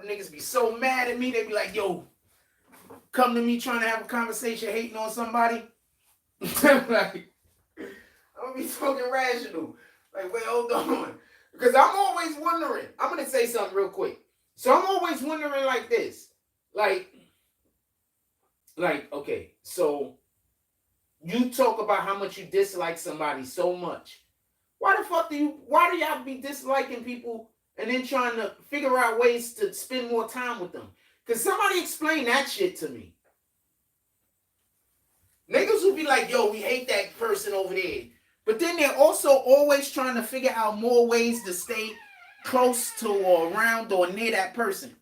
niggas be so mad at me. They be like, yo, come to me trying to have a conversation hating on somebody. I'm like, I'm gonna be talking rational. Like, wait, hold on. Because I'm always wondering. I'm gonna say something real quick. So I'm always wondering like this. Like, okay, so you talk about how much you dislike somebody so much. Why do y'all be disliking people and then trying to figure out ways to spend more time with them? Because somebody explain that shit to me. Niggas will be like, yo, we hate that person over there. But then they're also always trying to figure out more ways to stay close to or around or near that person.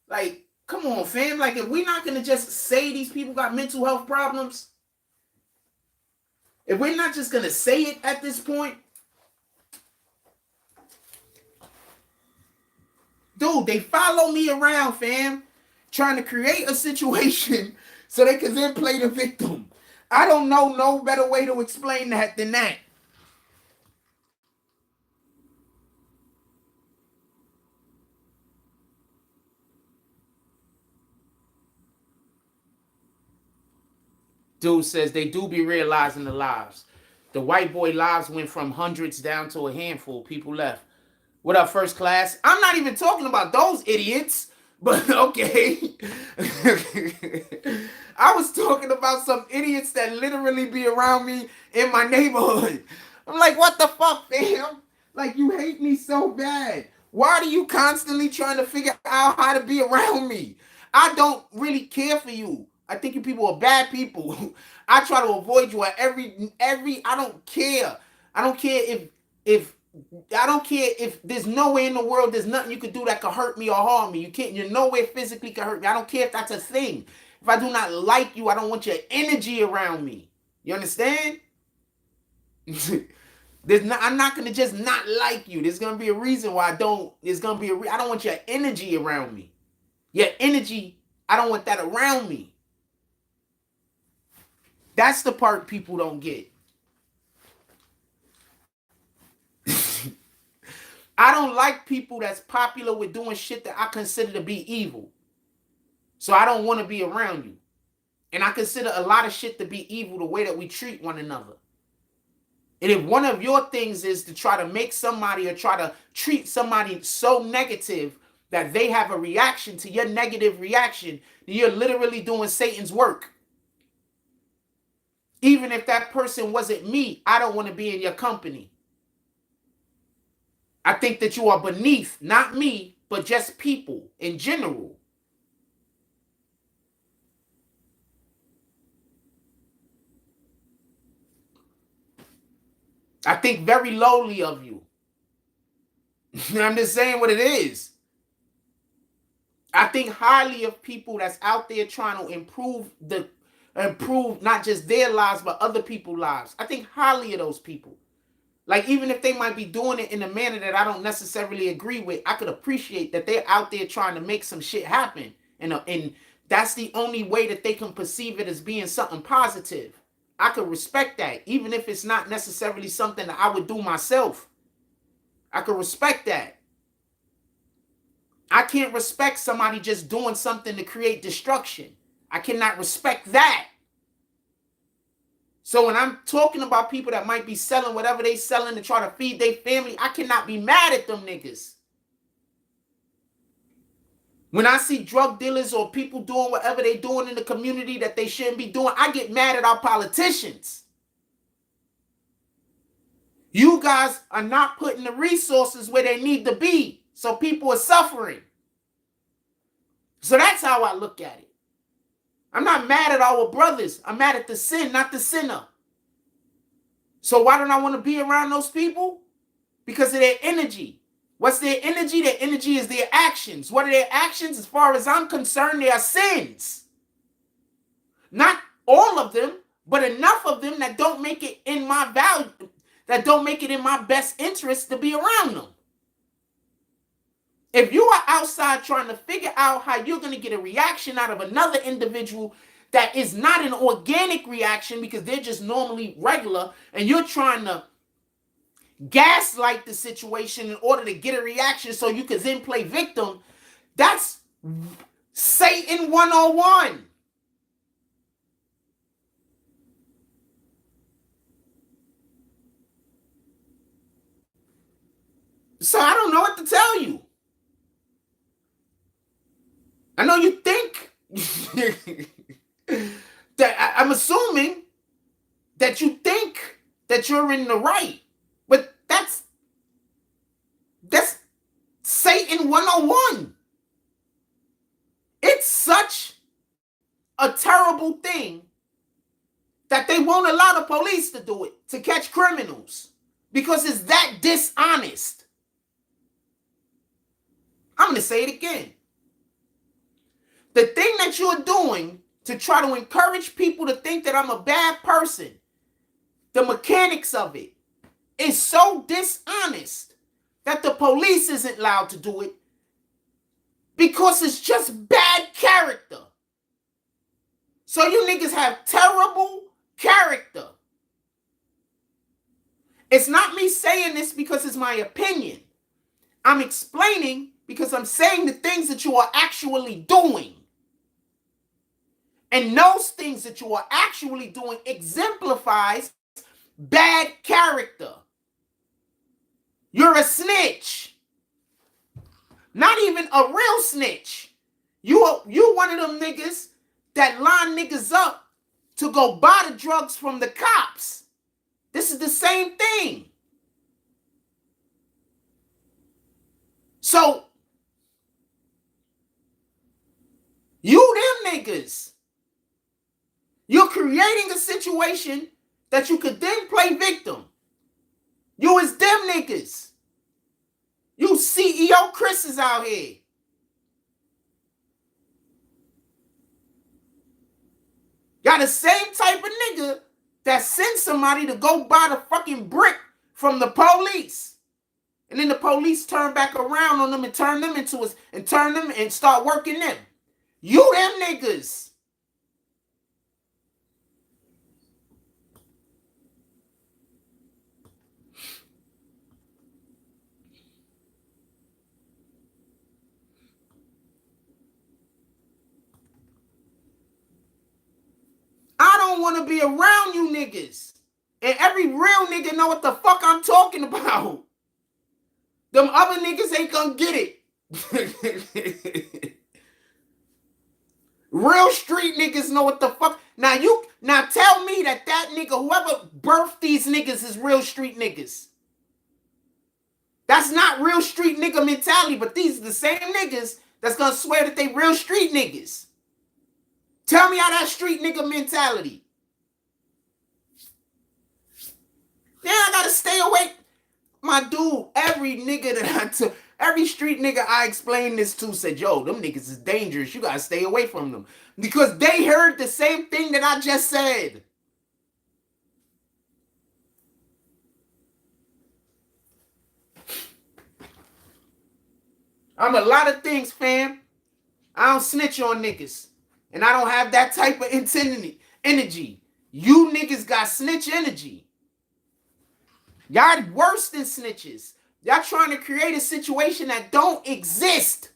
Like, come on, fam. Like, if we're not going to just say these people got mental health problems, if we're not just going to say it at this point, dude, they follow me around, fam, trying to create a situation so they can then play the victim. I don't know no better way to explain that than that. Dude says they do be realizing the lives. The white boy lives went from hundreds down to a handful. People left. What up, first class? I'm not even talking about those idiots, but okay. I was talking about some idiots that literally be around me in my neighborhood. I'm like, what the fuck, fam? Like, you hate me so bad. Why are you constantly trying to figure out how to be around me? I don't really care for you. I think you people are bad people. I try to avoid you at every I don't care. I don't care if I don't care if there's no way in the world there's nothing you could do that could hurt me or harm me. You're nowhere physically can hurt me. I don't care if that's a thing. If I do not like you, I don't want your energy around me. You understand? I'm not gonna just not like you. There's gonna be a reason why I don't. I don't want your energy around me. Your energy, I don't want that around me. That's the part people don't get. I don't like people that's popular with doing shit that I consider to be evil. So I don't want to be around you. And I consider a lot of shit to be evil, the way that we treat one another. And if one of your things is to try to make somebody or try to treat somebody so negative that they have a reaction to your negative reaction, then you're literally doing Satan's work. Even if that person wasn't me, I don't want to be in your company. I think that you are beneath, not me, but just people in general. I think very lowly of you. I'm just saying what it is. I think highly of people that's out there trying to improve not just their lives, but other people's lives. I think highly of those people. Like, even if they might be doing it in a manner that I don't necessarily agree with, I could appreciate that they're out there trying to make some shit happen. And that's the only way that they can perceive it as being something positive. I could respect that, even if it's not necessarily something that I would do myself. I could respect that. I can't respect somebody just doing something to create destruction. I cannot respect that. So when I'm talking about people that might be selling whatever they selling to try to feed their family, I cannot be mad at them niggas. When I see drug dealers or people doing whatever they doing in the community that they shouldn't be doing, I get mad at our politicians. You guys are not putting the resources where they need to be, so people are suffering. So that's how I look at it. I'm not mad at our brothers. I'm mad at the sin, not the sinner. So why don't I want to be around those people? Because of their energy. What's their energy? Their energy is their actions. What are their actions? As far as I'm concerned, they are sins. Not all of them, but enough of them that don't make it in my value, that don't make it in my best interest to be around them. If you are outside trying to figure out how you're going to get a reaction out of another individual that is not an organic reaction because they're just normally regular, and you're trying to gaslight the situation in order to get a reaction so you can then play victim, That's Satan 101. So I don't know what to tell you. I know you think that I'm assuming that you think that you're in the right, but that's Satan 101. It's such a terrible thing that they won't allow the police to do it, to catch criminals, because it's that dishonest. I'm going to say it again. The thing that you're doing to try to encourage people to think that I'm a bad person, the mechanics of it, is so dishonest that the police isn't allowed to do it because it's just bad character. So you niggas have terrible character. It's not me saying this because it's my opinion. I'm explaining because I'm saying the things that you are actually doing. And those things that you are actually doing exemplifies bad character. You're a snitch. Not even a real snitch. You one of them niggas that line niggas up to go buy the drugs from the cops. This is the same thing. So, you them niggas. You're creating a situation that you could then play victim. You is them niggas. You CEO Chris's out here. Got the same type of nigga that sends somebody to go buy the fucking brick from the police. And then the police turn back around on them and turn them into us and turn them and start working them. You them niggas. I don't want to be around you niggas. And every real nigga know what the fuck I'm talking about. Them other niggas ain't gonna get it. Real street niggas know what the fuck. Now tell me that nigga, whoever birthed these niggas is real street niggas. That's not real street nigga mentality, but these are the same niggas that's gonna swear that they real street niggas. Tell me how that street nigga mentality. Then I gotta stay away. My dude, every nigga that I took, every street nigga I explained this to said, yo, them niggas is dangerous. You gotta stay away from them. Because they heard the same thing that I just said. I'm a lot of things, fam. I don't snitch on niggas. And I don't have that type of energy. You niggas got snitch energy. Y'all worse than snitches. Y'all trying to create a situation that don't exist.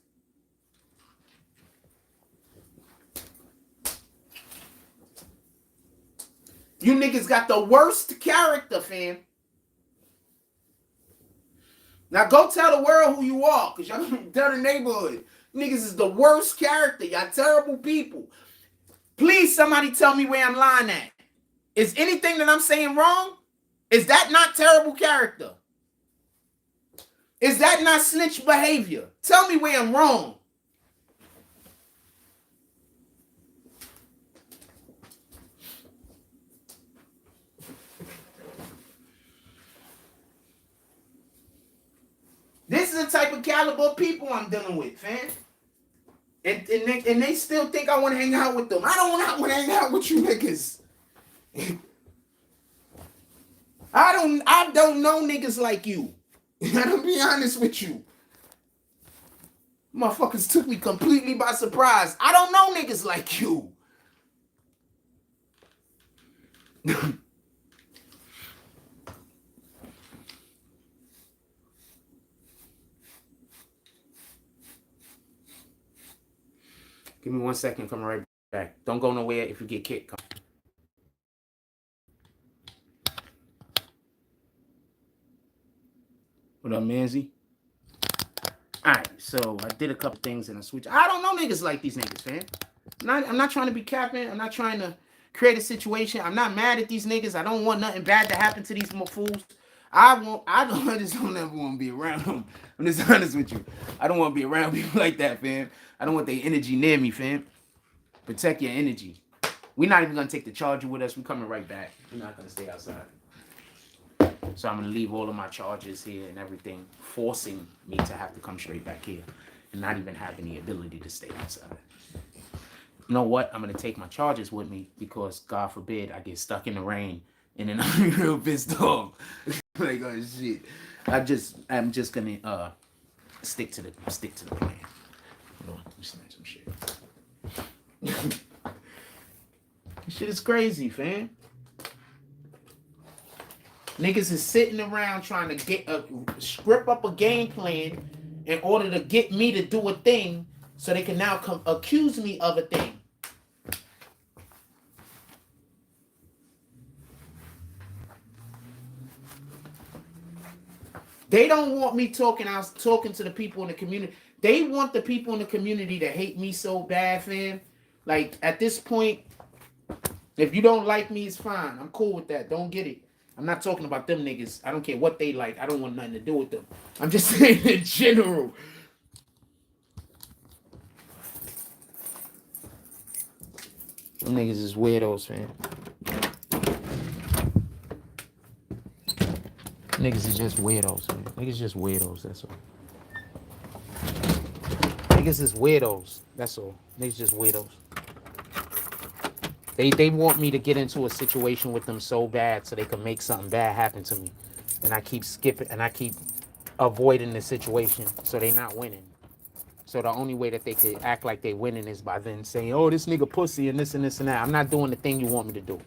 You niggas got the worst character, fam. Now go tell the world who you are, because y'all gonna tell the neighborhood. Niggas is the worst character. Y'all terrible people. Please, somebody tell me where I'm lying at. Is anything that I'm saying wrong? Is that not terrible character? Is that not snitch behavior? Tell me where I'm wrong. This is the type of caliber of people I'm dealing with, fam. And they still think I want to hang out with them. I don't want to hang out with you niggas. I don't know niggas like you. I'm be honest with you. Motherfuckers took me completely by surprise. I don't know niggas like you. 1 second, coming right back. Don't go nowhere. If you get kicked, come. What up, Manzi? Alright, so I did a couple things and I switched. I don't know niggas like these niggas, man. I'm not trying to be capping. I'm not trying to create a situation. I'm not mad at these niggas. I don't want nothing bad to happen to these fools. I just don't ever want to be around them. I'm just honest with you. I don't want to be around people like that, fam. I don't want their energy near me, fam. Protect your energy. We're not even gonna take the charger with us. We're coming right back. We're not gonna stay outside. So I'm gonna leave all of my charges here and everything, forcing me to have to come straight back here and not even having the ability to stay outside. You know what? I'm gonna take my charges with me because God forbid I get stuck in the rain and then I'm real pissed off. Like, oh shit. I'm just gonna stick to the plan. Hold on, let me snatch some shit. This shit is crazy, fam. Niggas is sitting around trying to get script up a game plan in order to get me to do a thing so they can now come accuse me of a thing. They don't want me talking. I was talking to the people in the community. They want the people in the community to hate me so bad, fam. Like, at this point, if you don't like me, it's fine. I'm cool with that. Don't get it. I'm not talking about them niggas. I don't care what they like. I don't want nothing to do with them. I'm just saying in general. Them niggas is weirdos, man. Niggas is just weirdos, man. Niggas just weirdos, that's all. Niggas is weirdos, that's all. Niggas just weirdos. They want me to get into a situation with them so bad so they can make something bad happen to me. And I keep skipping and I keep avoiding the situation so they not winning. So the only way that they could act like they winning is by then saying, oh, this nigga pussy and this and this and that. I'm not doing the thing you want me to do.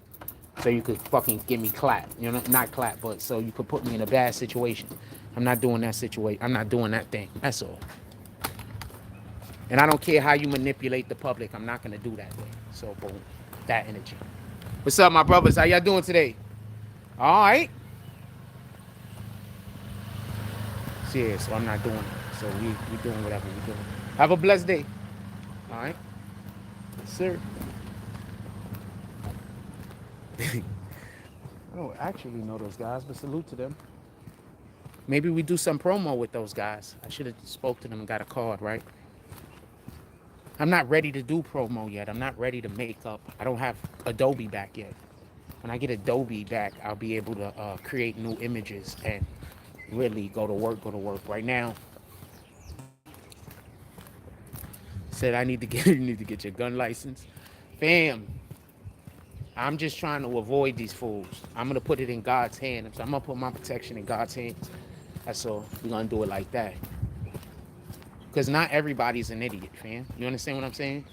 So you could fucking give me clap. You know, not clap, but so you could put me in a bad situation. I'm not doing that situation. I'm not doing that thing. That's all. And I don't care how you manipulate the public. I'm not going to do that way. So, boom. That energy. What's up, my brothers? How y'all doing today? All right. Yeah, so I'm not doing it. So we doing whatever we doing. Have a blessed day. All right. Yes, sir. I don't actually know those guys, but salute to them. Maybe we do some promo with those guys. I should have spoke to them and got a card, right? I'm not ready to do promo yet. I'm not ready to make up. I don't have Adobe back yet. When I get Adobe back, I'll be able to create new images and really go to work. Right now, said I need to get you need to get your gun license. Fam, I'm just trying to avoid these fools. I'm gonna put it in God's hands. So I'm gonna put my protection in God's hands. That's all. We're gonna do it like that. Because not everybody's an idiot, fam. You understand what I'm saying?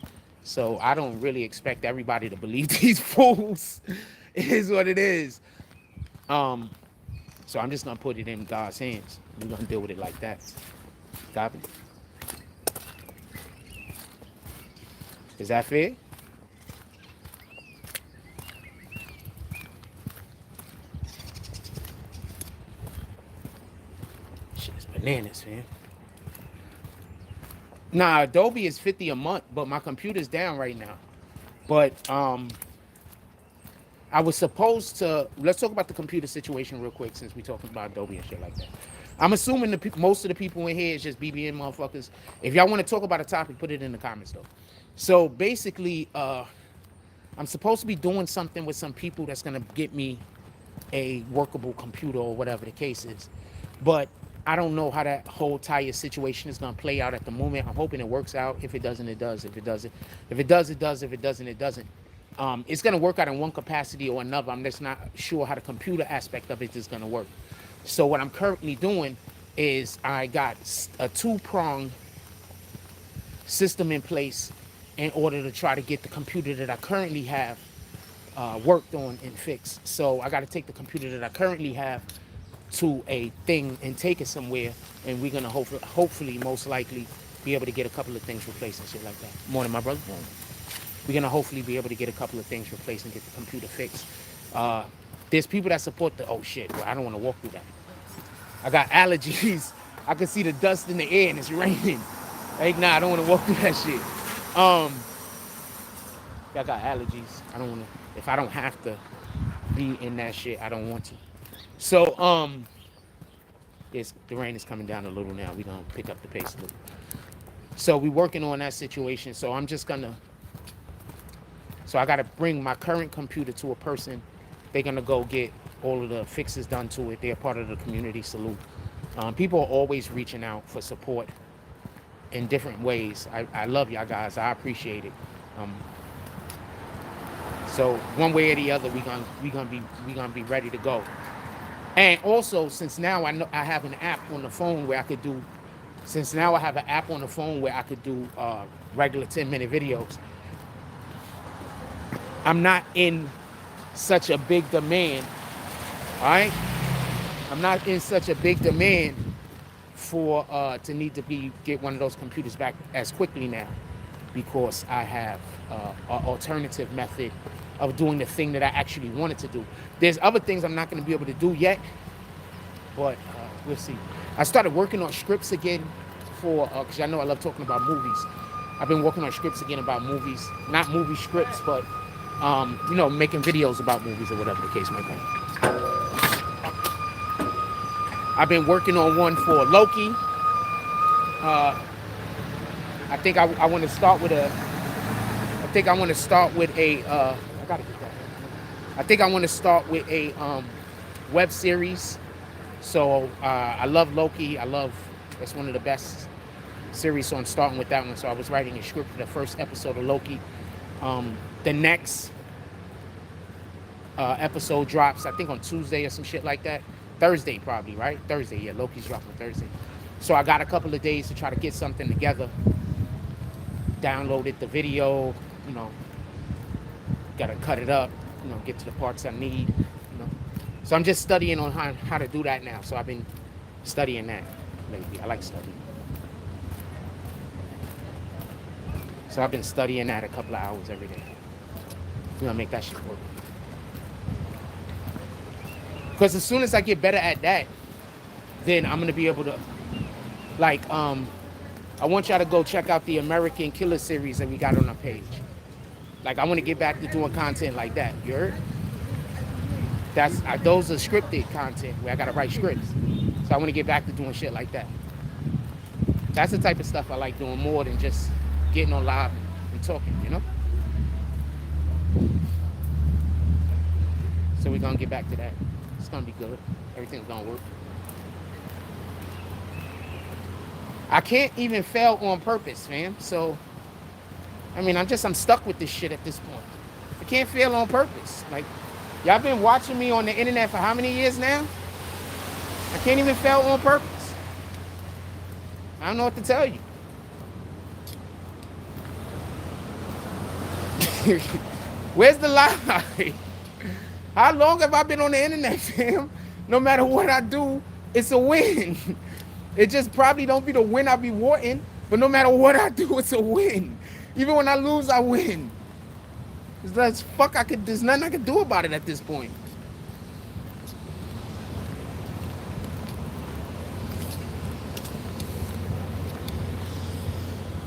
So I don't really expect everybody to believe these fools. It is what it is. So I'm just gonna put it in God's hands. We're gonna deal with it like that. Copy? Is that fair? Shit is bananas, man. Nah, Adobe is $50 a month, but my computer's down right now. But I was supposed to. Let's talk about the computer situation real quick since we're talking about Adobe and shit like that. I'm assuming most of the people in here is just BBN motherfuckers. If y'all want to talk about a topic, put it in the comments though. So basically, I'm supposed to be doing something with some people that's gonna get me a workable computer or whatever the case is. But I don't know how that whole entire situation is gonna play out at the moment. I'm hoping it works out. If it doesn't, it does. If it does, it does. If it doesn't, it doesn't. It's gonna work out in one capacity or another. I'm just not sure how the computer aspect of it is gonna work. So what I'm currently doing is I got a two-pronged system in place in order to try to get the computer that I currently have worked on and fixed. So I got to take the computer that I currently have to a thing and take it somewhere, and we're gonna hopefully most likely be able to get a couple of things replaced and shit like that. Morning, my brother. We're gonna hopefully be able to get a couple of things replaced and get the computer fixed. There's people that support the, oh shit, well, I don't want to walk through that. I got allergies. I can see the dust in the air and it's raining. Like, nah, I don't want to walk through that shit. I got allergies. I don't want to, if I don't have to be in that shit, I don't want to. So, the rain is coming down a little now. We're gonna pick up the pace a little. So we working on that situation. So I'm just gonna, so I gotta bring my current computer to a person. They're gonna go get all of the fixes done to it. They're part of the community. Salute. People are always reaching out for support in different ways. I love y'all guys. I appreciate it. So one way or the other, we gonna be ready to go. And also, since now I have an app on the phone where I could do. Since now I have an app on the phone where I could do regular 10-minute videos. I'm not in such a big demand. All right. I'm not in such a big demand for to need to get one of those computers back as quickly now, because I have an alternative method of doing the thing that I actually wanted to do. There's other things I'm not going to be able to do yet, but we'll see. I started working on scripts again for because I know I love talking about movies. I've been working on scripts again about movies, not movie scripts, but you know, making videos about movies or whatever the case might be. I've been working on one for Loki. I think I want to start with a. I think I want to start with a. I gotta get that. I think I want to start with a web series. So I love Loki. It's one of the best series. So I'm starting with that one. So I was writing a script for the first episode of Loki. The next episode drops, I think, on Tuesday or some shit like that. Thursday probably, right? Thursday, yeah. Loki's dropping Thursday. So I got a couple of days to try to get something together. Downloaded the video, you know. Got to cut it up, you know, get to the parts I need, you know. So I'm just studying on how to do that now. So I've been studying that lately. I like studying. So I've been studying that a couple of hours every day. We're gonna make that shit work. Because as soon as I get better at that, then I'm gonna be able to, like, I want y'all to go check out the American Killer series that we got on our page. Like, I want to get back to doing content like that. You heard? Those are scripted content where I gotta write scripts. So I want to get back to doing shit like that. That's the type of stuff I like doing more than just getting on live and talking, you know? So we're gonna get back to that. It's gonna be good. Everything's gonna work. I can't even fail on purpose, fam. So, I mean, I'm stuck with this shit at this point. I can't fail on purpose. Like, y'all been watching me on the internet for how many years now? I can't even fail on purpose. I don't know what to tell you. Where's the lie? How long have I been on the internet, fam? No matter what I do, it's a win. It just probably don't be the win I be wanting, but no matter what I do, it's a win. Even when I lose, I win. There's nothing I can do about it at this point.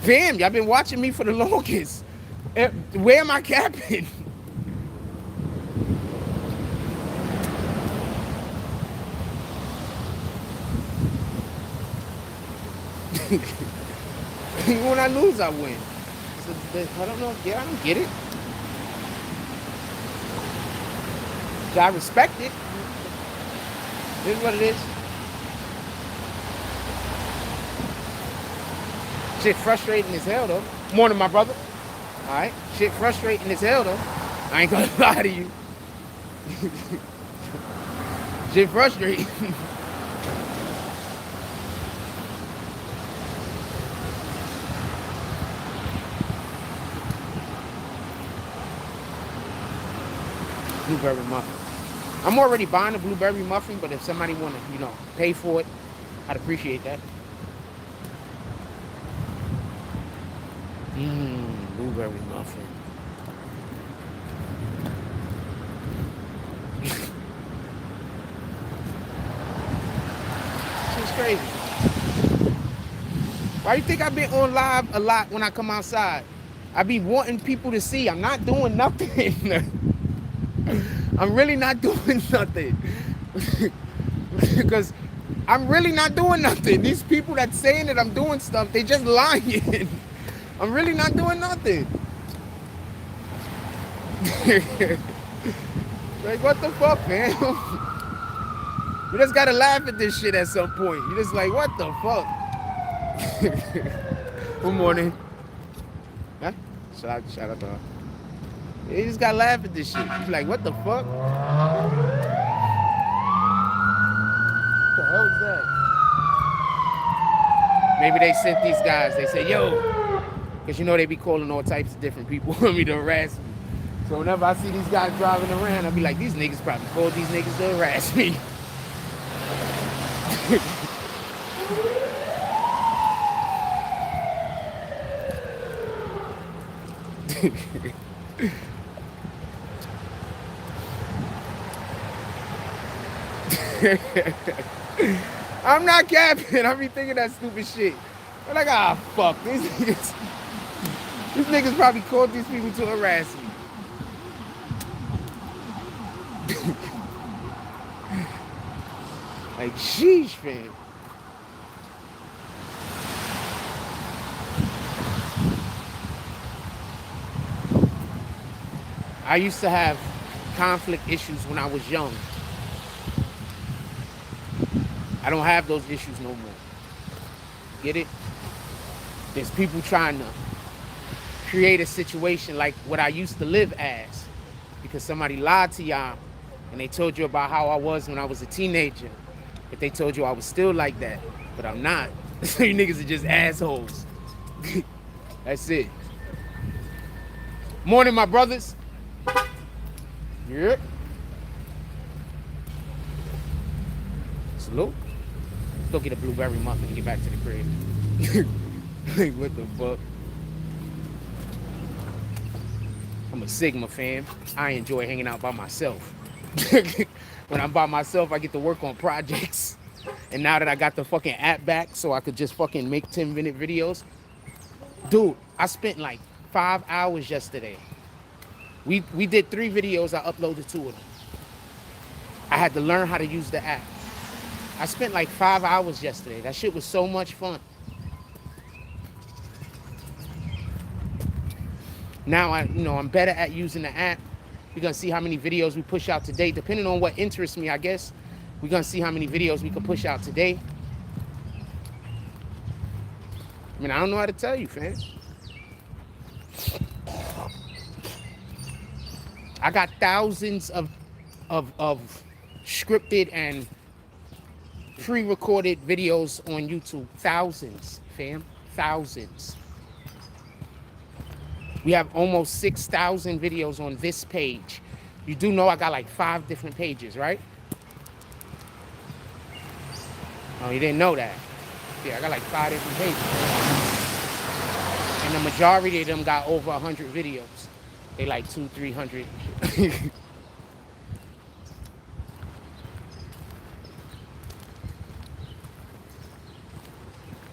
Fam, y'all been watching me for the longest. Where am I capping? When I lose, I win. So, I don't know. Yeah, I don't get it. I respect it. This is what it is. Shit frustrating as hell, though. Morning, my brother. All right. Shit frustrating as hell, though. I ain't gonna lie to you. Shit frustrating. Blueberry muffin. I'm already buying a blueberry muffin, but if somebody want to, pay for it, I'd appreciate that. Blueberry muffin. She's crazy. Why you think I've been on live a lot when I come outside? I be wanting people to see I'm not doing nothing. I'm really not doing nothing. Because I'm really not doing nothing. These people that saying that I'm doing stuff, they just lying. I'm really not doing nothing. Like, what the fuck, man? You just gotta laugh at this shit at some point. You just like, what the fuck? Good morning. Huh? Shout out to her. You just gotta laugh at this shit. You're like, what the fuck? What the hell is that? Maybe they sent these guys. They say, yo, because you know they be calling all types of different people for me to harass me. So whenever I see these guys driving around, I'll be like, these niggas probably called these niggas to harass me. I'm not capping. I be thinking that stupid shit. I'm like, ah, fuck. These niggas probably called these people to harass me. Like, sheesh, fam. I used to have conflict issues when I was young. I don't have those issues no more. Get it? There's people trying to create a situation like what I used to live as, because somebody lied to y'all and they told you about how I was when I was a teenager, but they told you I was still like that, but I'm not. So you niggas are just assholes. That's it. Morning, my brothers. Yep. Salute. Go get a blueberry muffin and get back to the crib. Like, what the fuck? I'm a Sigma fan. I enjoy hanging out by myself. When I'm by myself, I get to work on projects. And now that I got the fucking app back so I could just fucking make 10-minute videos. Dude, I spent like 5 hours yesterday. We did 3 videos. I uploaded 2 of them. I had to learn how to use the app. I spent like 5 hours yesterday. That shit was so much fun. Now I'm better at using the app. We're gonna see how many videos we push out today. Depending on what interests me, I guess. We're gonna see how many videos we can push out today. I mean, I don't know how to tell you, fam. I got thousands of scripted and pre-recorded videos on YouTube. Thousands, fam. Thousands. We have almost 6,000 videos on this page. You do know I got like 5 different pages, right? Oh, you didn't know that? Yeah, I got like 5 different pages. And the majority of them got over 100 videos. They like 200-300.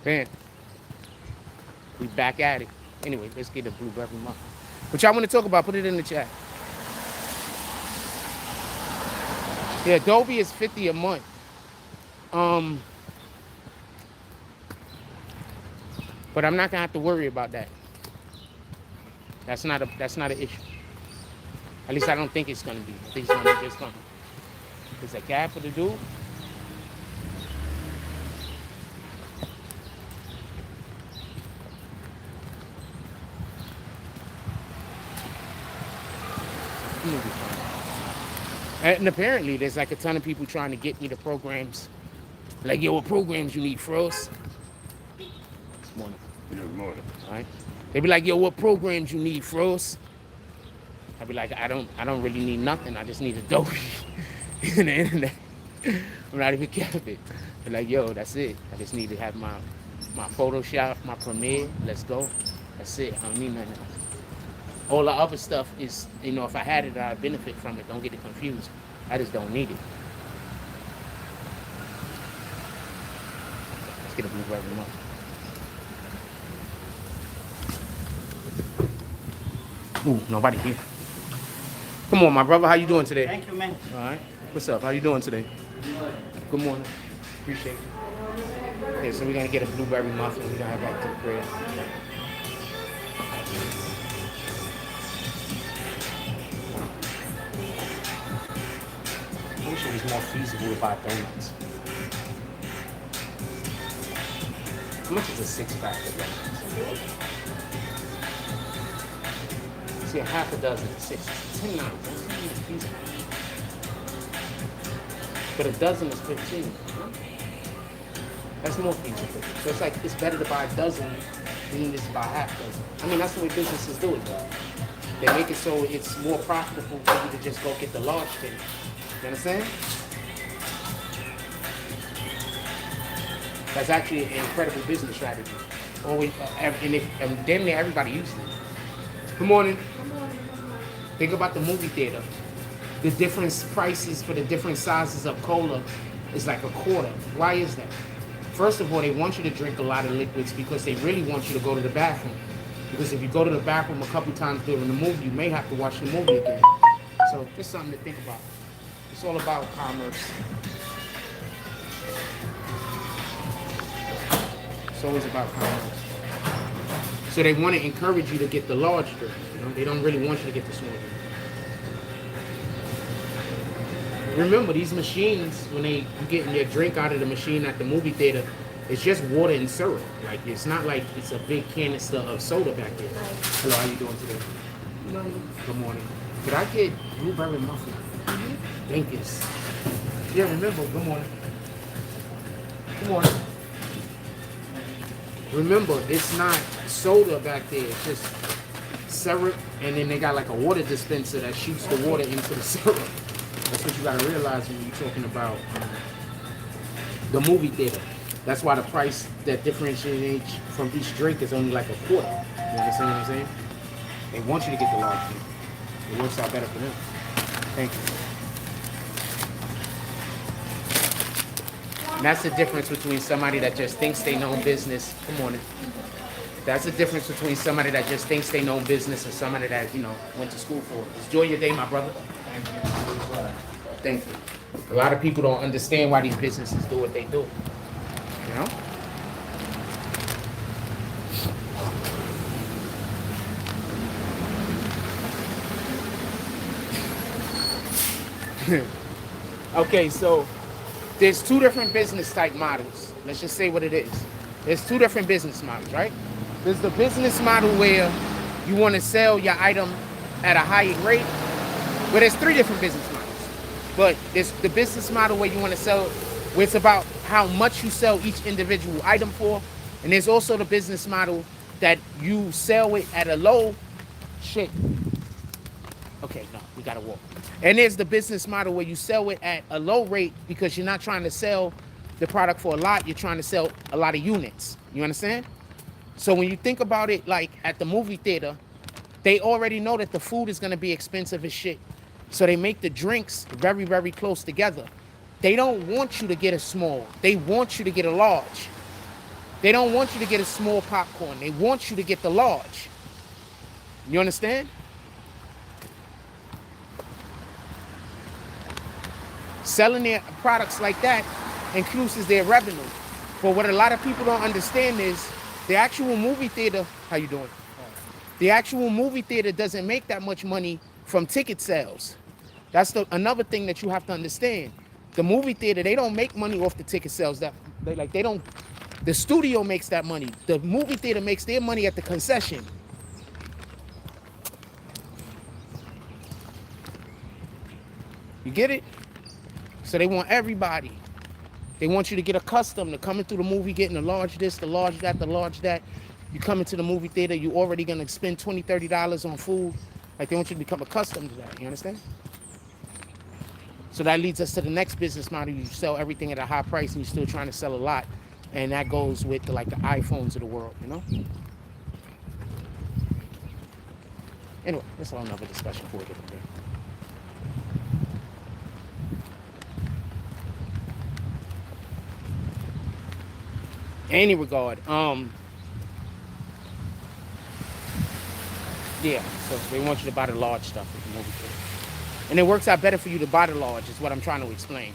Man, we back at it. Anyway, let's get a blueberry muffin. What y'all want to talk about? Put it in the chat. Yeah, Adobe is $50 a month. But I'm not gonna have to worry about that. That's not an issue. At least I don't think it's gonna be. I think it's gonna be just fine. Is that cab for the dude? And apparently there's like a ton of people trying to get me the programs. Like, yo, what programs you need, Frost? Morning. Good morning. All right. They be like, yo, what programs you need, Frost? I be like, I don't really need nothing. I just need Adobe and the internet. I'm not even capping. They're like, yo, that's it. I just need to have my Photoshop, my Premiere. Let's go. That's it. I don't need nothing else. All the other stuff is, if I had it, I'd benefit from it. Don't get it confused. I just don't need it. Let's get a blue right remote. Ooh, nobody here. Come on, my brother. How you doing today? Thank you, man. All right. What's up? How you doing today? Good morning. Appreciate it. Okay, so we're gonna get a blueberry muffin. We're gonna have back to the crib. I wish it was more feasible to buy donuts. How much is a 6-pack of donuts? See, a half a dozen is $10. That's not even feasible. But a dozen is 15. That's more feasible. So it's like it's better to buy a dozen than it is to buy half a dozen. I mean, that's the way businesses do it, though. They make it so it's more profitable for you to just go get the large thing. You understand? That's actually an incredible business strategy. Always, and damn near everybody uses it. Good morning. Think about the movie theater. The different prices for the different sizes of cola is like a quarter. Why is that? First of all, they want you to drink a lot of liquids because they really want you to go to the bathroom. Because if you go to the bathroom a couple times during the movie, you may have to watch the movie again. So just something to think about. It's all about commerce. It's always about commerce. So they want to encourage you to get the large drink. They don't really want you to get the small drink. Remember, these machines, when you getting your drink out of the machine at the movie theater, it's just water and syrup. Like, it's not like it's a big canister of soda back there. Hello, how you doing today? Good morning. Good morning. Could I get blueberry muffin? Thank you. Yeah, remember, good morning. Good morning. Remember, it's not soda back there. It's just syrup, and then they got like a water dispenser that shoots the water into the syrup. That's what you gotta realize when you're talking about the movie theater. That's why the price that differentiates from each drink is only like a quarter. You understand what I'm saying? They want you to get the large drink. It works out better for them. Thank you. And that's the difference between somebody that just thinks they know business. Good morning. That's the difference between somebody that just thinks they know business and somebody that, went to school for it. Enjoy your day, my brother. Thank you. A lot of people don't understand why these businesses do what they do. Okay, so there's two different business type models. Let's just say what it is. There's two different business models, right? There's the business model where you want to sell your item at a higher rate. Well, there's three different business models. But there's the business model where you want to sell, where it's about how much you sell each individual item for. And there's also the business model that you sell it at a low shit. Okay, no, we gotta walk. And there's the business model where you sell it at a low rate because you're not trying to sell the product for a lot, you're trying to sell a lot of units. You understand? So when you think about it, like at the movie theater, they already know that the food is gonna be expensive as shit. So they make the drinks very, very close together. They don't want you to get a small. They want you to get a large. They don't want you to get a small popcorn. They want you to get the large. You understand? Selling their products like that increases their revenue. But what a lot of people don't understand is the actual movie theater, how you doing? The actual movie theater doesn't make that much money from ticket sales. That's another thing that you have to understand. The movie theater, they don't make money off the ticket sales. The studio makes that money. The movie theater makes their money at the concession. You get it? So they want everybody. They want you to get accustomed to coming through the movie, getting the large this, the large that, the large that. You come into the movie theater, you're already going to spend $20, $30 on food. Like, they want you to become accustomed to that. You understand? So that leads us to the next business model. You sell everything at a high price and you're still trying to sell a lot. And that goes with the iPhones of the world, Anyway, that's all another discussion for a different day. In any regard, yeah, so they want you to buy the large stuff at the movie theater. And it works out better for you to buy the large, is what I'm trying to explain.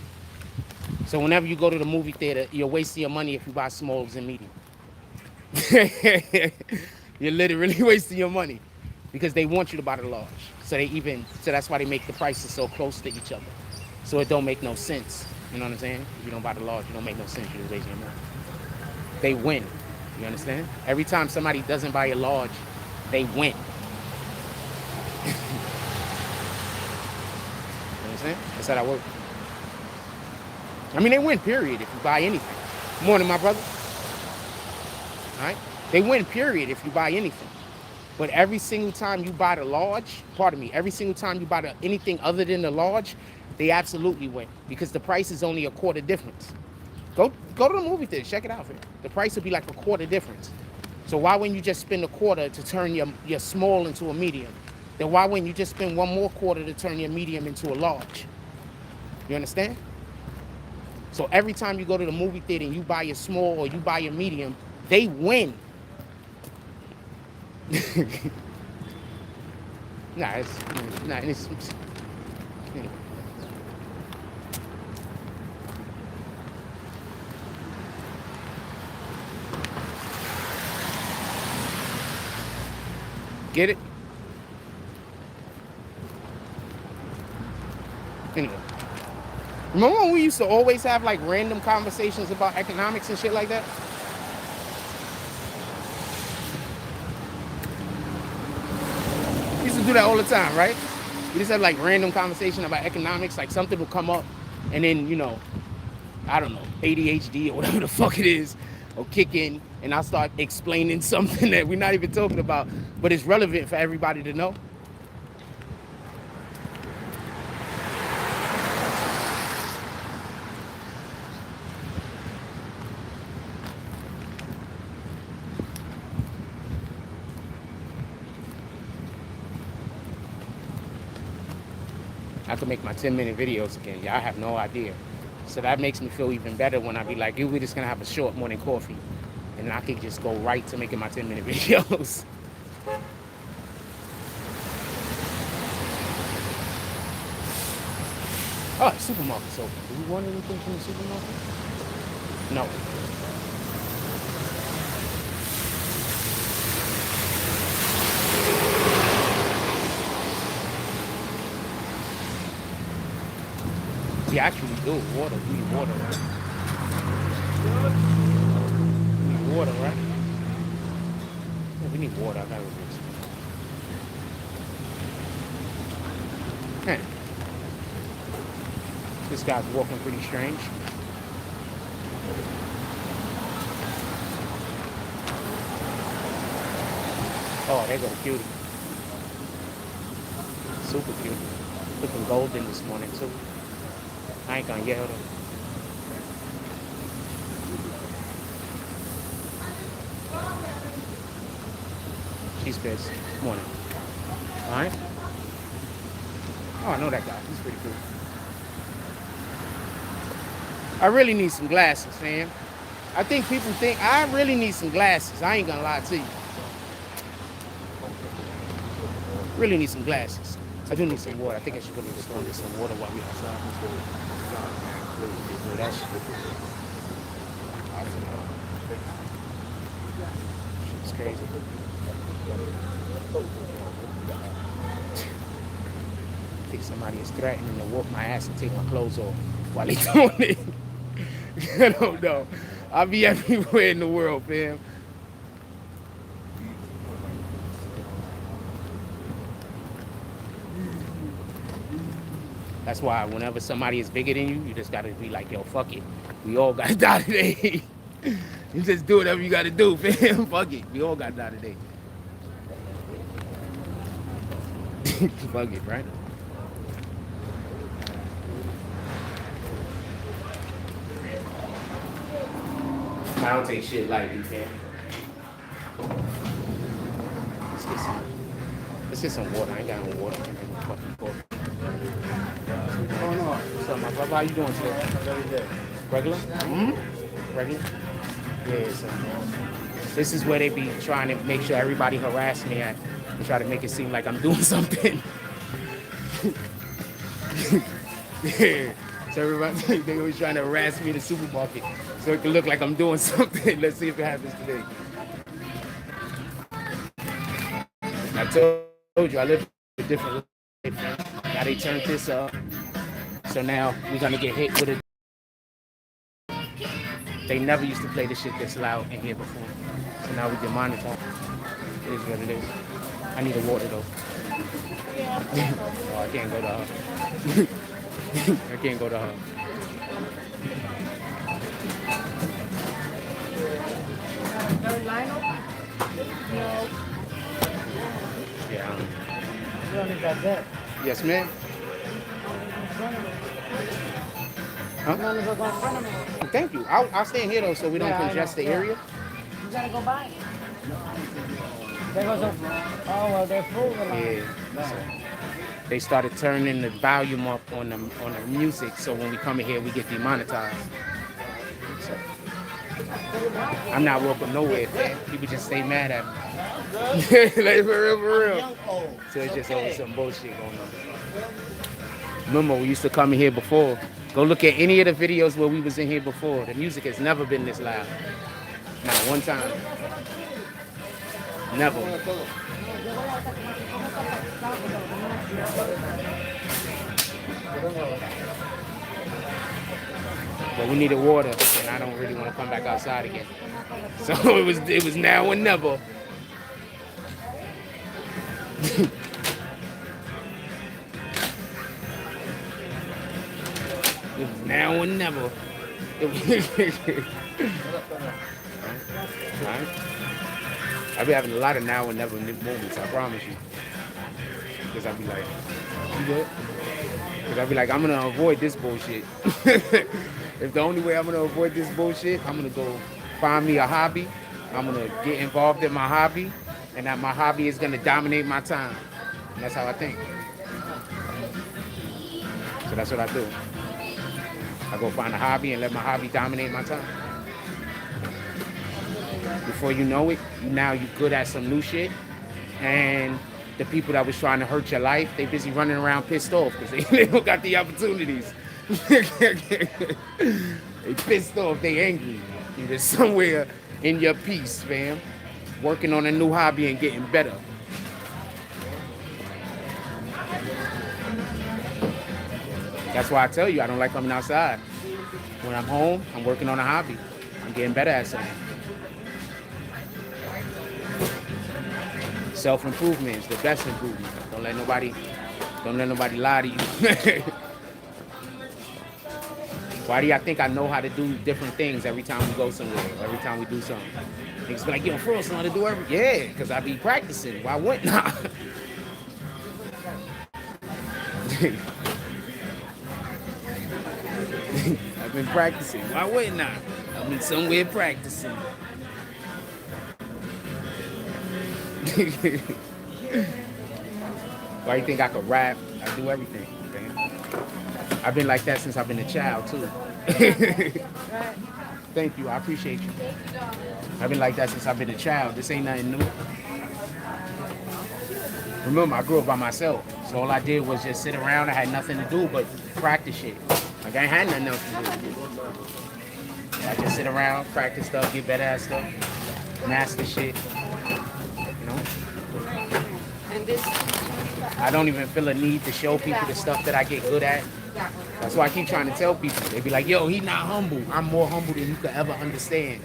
So whenever you go to the movie theater, you're wasting your money if you buy smalls and medium. You're literally wasting your money because they want you to buy the large. So that's why they make the prices so close to each other. So it don't make no sense. You know what I'm saying? If you don't buy the large, you don't make no sense. You're just wasting your money. They win. You understand? Every time somebody doesn't buy a large, they win. You understand? That's how that works. I mean, they win, period, if you buy anything. Morning, my brother. All right? They win, period, if you buy anything. But every single time you buy the large, every single time you buy anything other than the large, they absolutely win because the price is only a quarter difference. Go to the movie theater, check it out. The price will be like a quarter difference. So why wouldn't you just spend a quarter to turn your small into a medium? Then why wouldn't you just spend one more quarter to turn your medium into a large? You understand? So every time you go to the movie theater and you buy your small or you buy your medium, they win. It's anyway. Get it? Anyway. Remember when we used to always have like random conversations about economics and shit like that? We used to do that all the time, right? We just have like random conversation about economics, like something will come up and then, I don't know, ADHD or whatever the fuck it is, will kick in and I'll start explaining something that we're not even talking about, but it's relevant for everybody to know. I could make my 10-minute videos again. Y'all have no idea. So that makes me feel even better when I be like, we're just going to have a short morning coffee. And I could just go right to making my 10-minute videos. Oh, the supermarket's open. Do we want anything from the supermarket? No. We actually do. Water. We need water, right? We need water, right? Yeah, we need water. I gotta do this. Man. This guy's walking pretty strange. Oh, there go the cutie. Super cute. Looking golden this morning, too. I ain't gonna yell though. She's pissed. Morning. Alright? Oh, I know that guy. He's pretty cool. I really need some glasses, man. I think people think I really need some glasses. I ain't gonna lie to you. Really need some glasses. I do need some water. I think I should go to the store and get some water while we outside. That shit's crazy. I think somebody is threatening to whoop my ass and take my clothes off while they doing it. I don't know. I'll be everywhere in the world, fam. That's why whenever somebody is bigger than you, you just gotta be like, yo, fuck it. We all gotta die today. You just do whatever you gotta do, fam. Fuck it. We all gotta die today. Fuck it, right? I don't take shit lightly, fam. Let's It's just some water. I ain't got no water. Fucking coffee. Oh no. What's up, my brother? How you doing today? Very good. Regular? Mm-hmm. Regular? Yeah, so this is where they be trying to make sure everybody harass me at and try to make it seem like I'm doing something. Yeah. So everybody, they always trying to harass me in the supermarket so it can look like I'm doing something. Let's see if it happens today. I told you I live a different life. Now they turned this up. So now we're gonna get hit with it. They never used to play this shit this loud in here before. So now we get monitored. It is what it is. I need a water though. Oh, I can't go to her. I can't go to her. Yeah. You only got that. Yes, ma'am. Huh? You only go in front of me. Thank you. I'll stay in here though so we don't congest the area. You gotta go by. There goes a, oh well, they're full. Yeah. So they started turning the volume up on the music, so when we come in here, we get demonetized. So I'm not welcome nowhere, man. People just stay mad at me. Like for real. So it's just always some bullshit going on. Remember, we used to come in here before. Go look at any of the videos where we was in here before. The music has never been this loud. Not one time. Never. But we needed water, and I don't really want to come back outside again. So it was now or never. It was now or never. Right? I be having a lot of now and never moments, I promise you. Because I be like, you good? Because I be like, I'm going to avoid this bullshit. If the only way I'm going to avoid this bullshit, I'm going to go find me a hobby. I'm going to get involved in my hobby. And that my hobby is going to dominate my time. And that's how I think. So that's what I do. I go find a hobby and let my hobby dominate my time. Before you know it, now you're good at some new shit. And the people that was trying to hurt your life, they busy running around pissed off because they don't got the opportunities. They pissed off, they angry. You're just somewhere in your peace, fam. Working on a new hobby and getting better. That's why I tell you I don't like coming outside. When I'm home, I'm working on a hobby. I'm getting better at something. Self-improvement is the best improvement. Don't let nobody lie to you. Why do y'all think I know how to do different things every time we go somewhere, every time we do something? Niggas be like, yo, for real, so I to do everything. Yeah, because I be practicing. Why wouldn't I? I've been practicing. Why wouldn't I? I've been somewhere practicing. Why you think I could rap? I do everything, man. I've been like that since I've been a child, too. Thank you. I appreciate you. I've been like that since I've been a child. This ain't nothing new. Remember, I grew up by myself. So all I did was just sit around. I had nothing to do but practice shit. Like, I ain't had nothing else to do. I just sit around, practice stuff, get better at stuff, master shit. You know? I don't even feel a need to show people the stuff that I get good at. That's why I keep trying to tell people. They be like, yo, he not humble. I'm more humble than you could ever understand.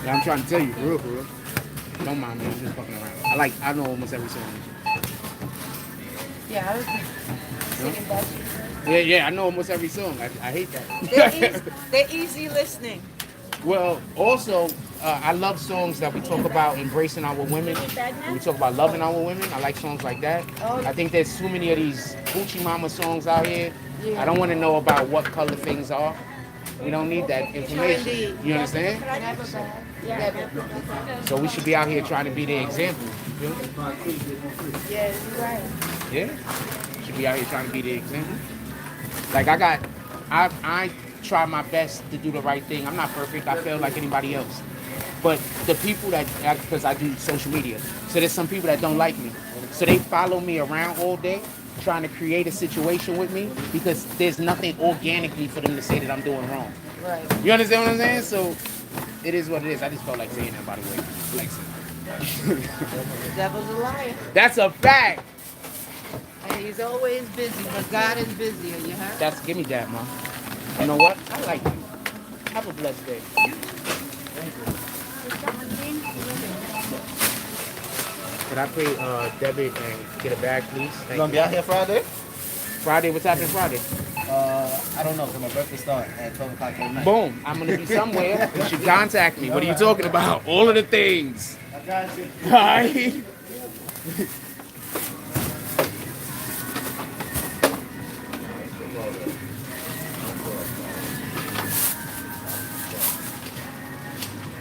Yeah, I'm trying to tell you, for real, for real. Don't mind me, I'm just fucking around. I know almost every song. Yeah, I was singing that shit. Yeah, I know almost every song. I hate that. They're easy listening. Well, also, I love songs that we talk about embracing our women. And we talk about loving our women. I like songs like that. I think there's too many of these Gucci Mama songs out here. I don't want to know about what color things are. We don't need that information. You understand? So we should be out here trying to be the example. You feel me? Yeah, you're right. Yeah. Should be out here trying to be the example. Like I try my best to do the right thing. I'm not perfect. I feel like anybody else. But the people that, because I do social media, so there's some people that don't like me. So they follow me around all day trying to create a situation with me because there's nothing organically for them to say that I'm doing wrong. Right. You understand what I'm saying? So it is what it is. I just felt like saying that, by the way. Like, The devil's a liar. that's a fact. And he's always busy, but God is busier, you heard? That's, give me that, Mom. You know what? I like you. Have a blessed day. Could I pay debit and get a bag, please? Thank You gonna be you. out here Friday? Friday, what's happening Friday? I don't know, because my birthday starts at 12 o'clock at night. Boom. I'm going to be somewhere. You should contact me. What are you talking about? All of the things. I got you. All right?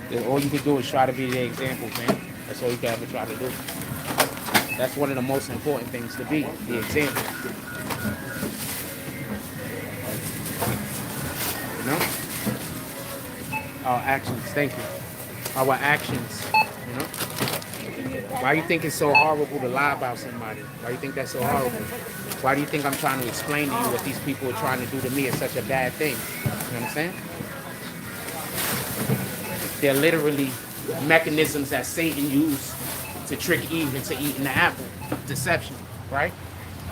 Then all you can do is try to be the example, man. That's all you can ever try to do. That's one of the most important things to be, the example. You know? Our actions, thank you. Our actions, you know? Why do you think it's so horrible to lie about somebody? Why do you think that's so horrible? Why do you think I'm trying to explain to you what these people are trying to do to me is such a bad thing? You understand? They're literally mechanisms that Satan used to trick Eve into eating the apple. Deception, right?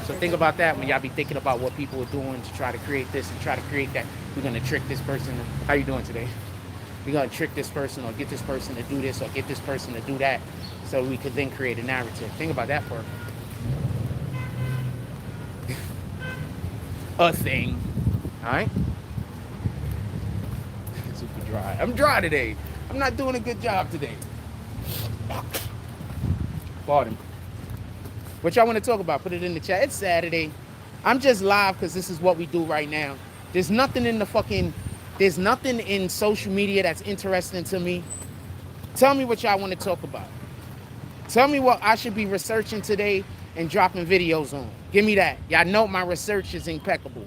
So think about that when y'all be thinking about what people are doing to try to create this and try to create that. We're gonna trick this person. How you doing today? We're gonna trick this person or get this person to do this or get this person to do that so we could then create a narrative. Think about that for a thing. Alright? Super dry. I'm dry today. I'm not doing a good job today. Pardon. What y'all want to talk about? Put it in the chat. It's Saturday. I'm just live because this is what we do right now. There's nothing in social media that's interesting to me. Tell me what y'all want to talk about. Tell me what I should be researching today and dropping videos on. Give me that. Y'all know my research is impeccable.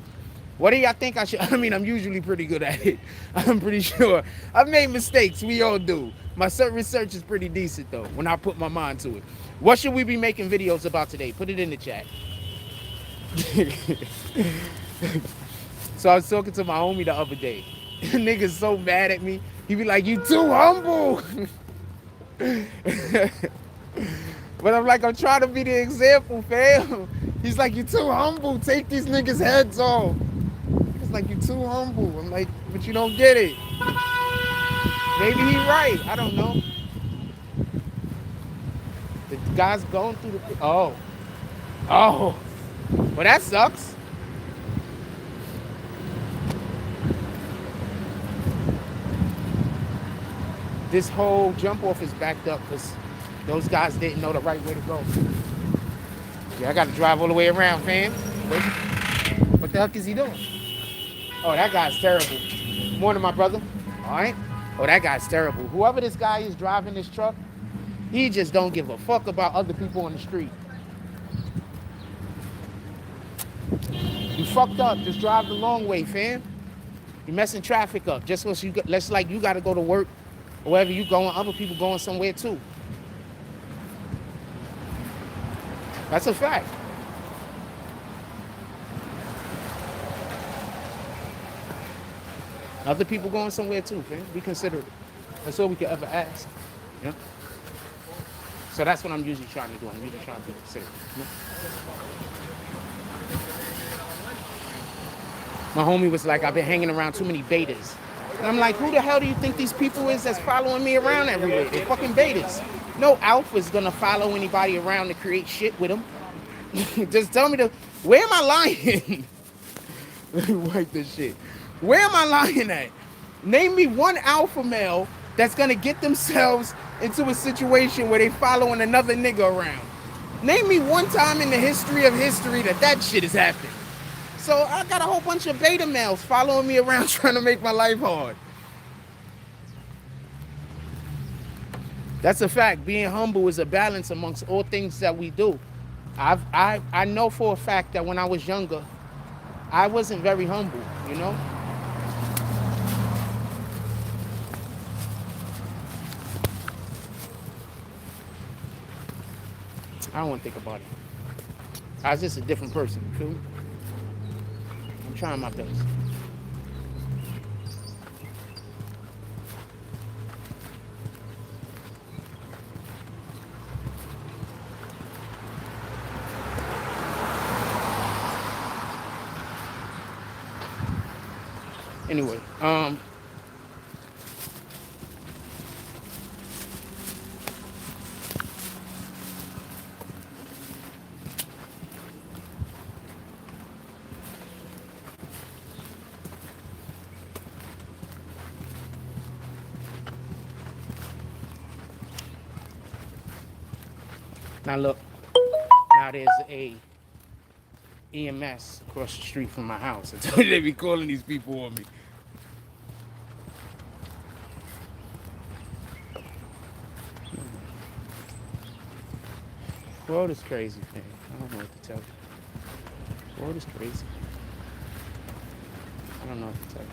What do y'all think I should? I mean, I'm usually pretty good at it. I'm pretty sure. I've made mistakes. We all do. My research is pretty decent, though, when I put my mind to it. What should we be making videos about today? Put it in the chat. So I was talking to my homie the other day. Nigga's so mad at me. He be like, you too humble. But I'm like, I'm trying to be the example, fam. He's like, you too humble. Take these niggas' heads off. He's like, you too humble. I'm like, but you don't get it. Maybe he right. I don't know. The guy's going through the... Oh. Well, that sucks. This whole jump off is backed up because those guys didn't know the right way to go. Yeah, I got to drive all the way around, fam. What the heck is he doing? Oh, that guy's terrible. Morning, my brother. All right? Oh, that guy's terrible. Whoever this guy is driving this truck, he just don't give a fuck about other people on the street. You fucked up. Just drive the long way, fam. You're messing traffic up. Just because let's like you got to go to work or wherever you going, other people going somewhere too. That's a fact. Other people going somewhere too, fam. Be considerate. That's all we could ever ask. Yeah. So that's what I'm usually trying to do. I'm usually trying to be considerate. You know? My homie was like, I've been hanging around too many betas. And I'm like, who the hell do you think these people is that's following me around everywhere? They're fucking betas. No alpha's gonna follow anybody around to create shit with them. Just tell me where am I lying? Let me wipe this shit. Where am I lying at? Name me one alpha male that's gonna get themselves into a situation where they following another nigga around. Name me one time in the history of history that shit has happened. So I got a whole bunch of beta males following me around trying to make my life hard. That's a fact. Being humble is a balance amongst all things that we do. I know for a fact that when I was younger, I wasn't very humble, you know? I don't want to think about it. I was just a different person, you feel me? I'm trying my best. Anyway, now look, now there's a EMS across the street from my house. I told you they be calling these people on me. The world is crazy, man. I don't know what to tell you. The world is crazy. I don't know what to tell you.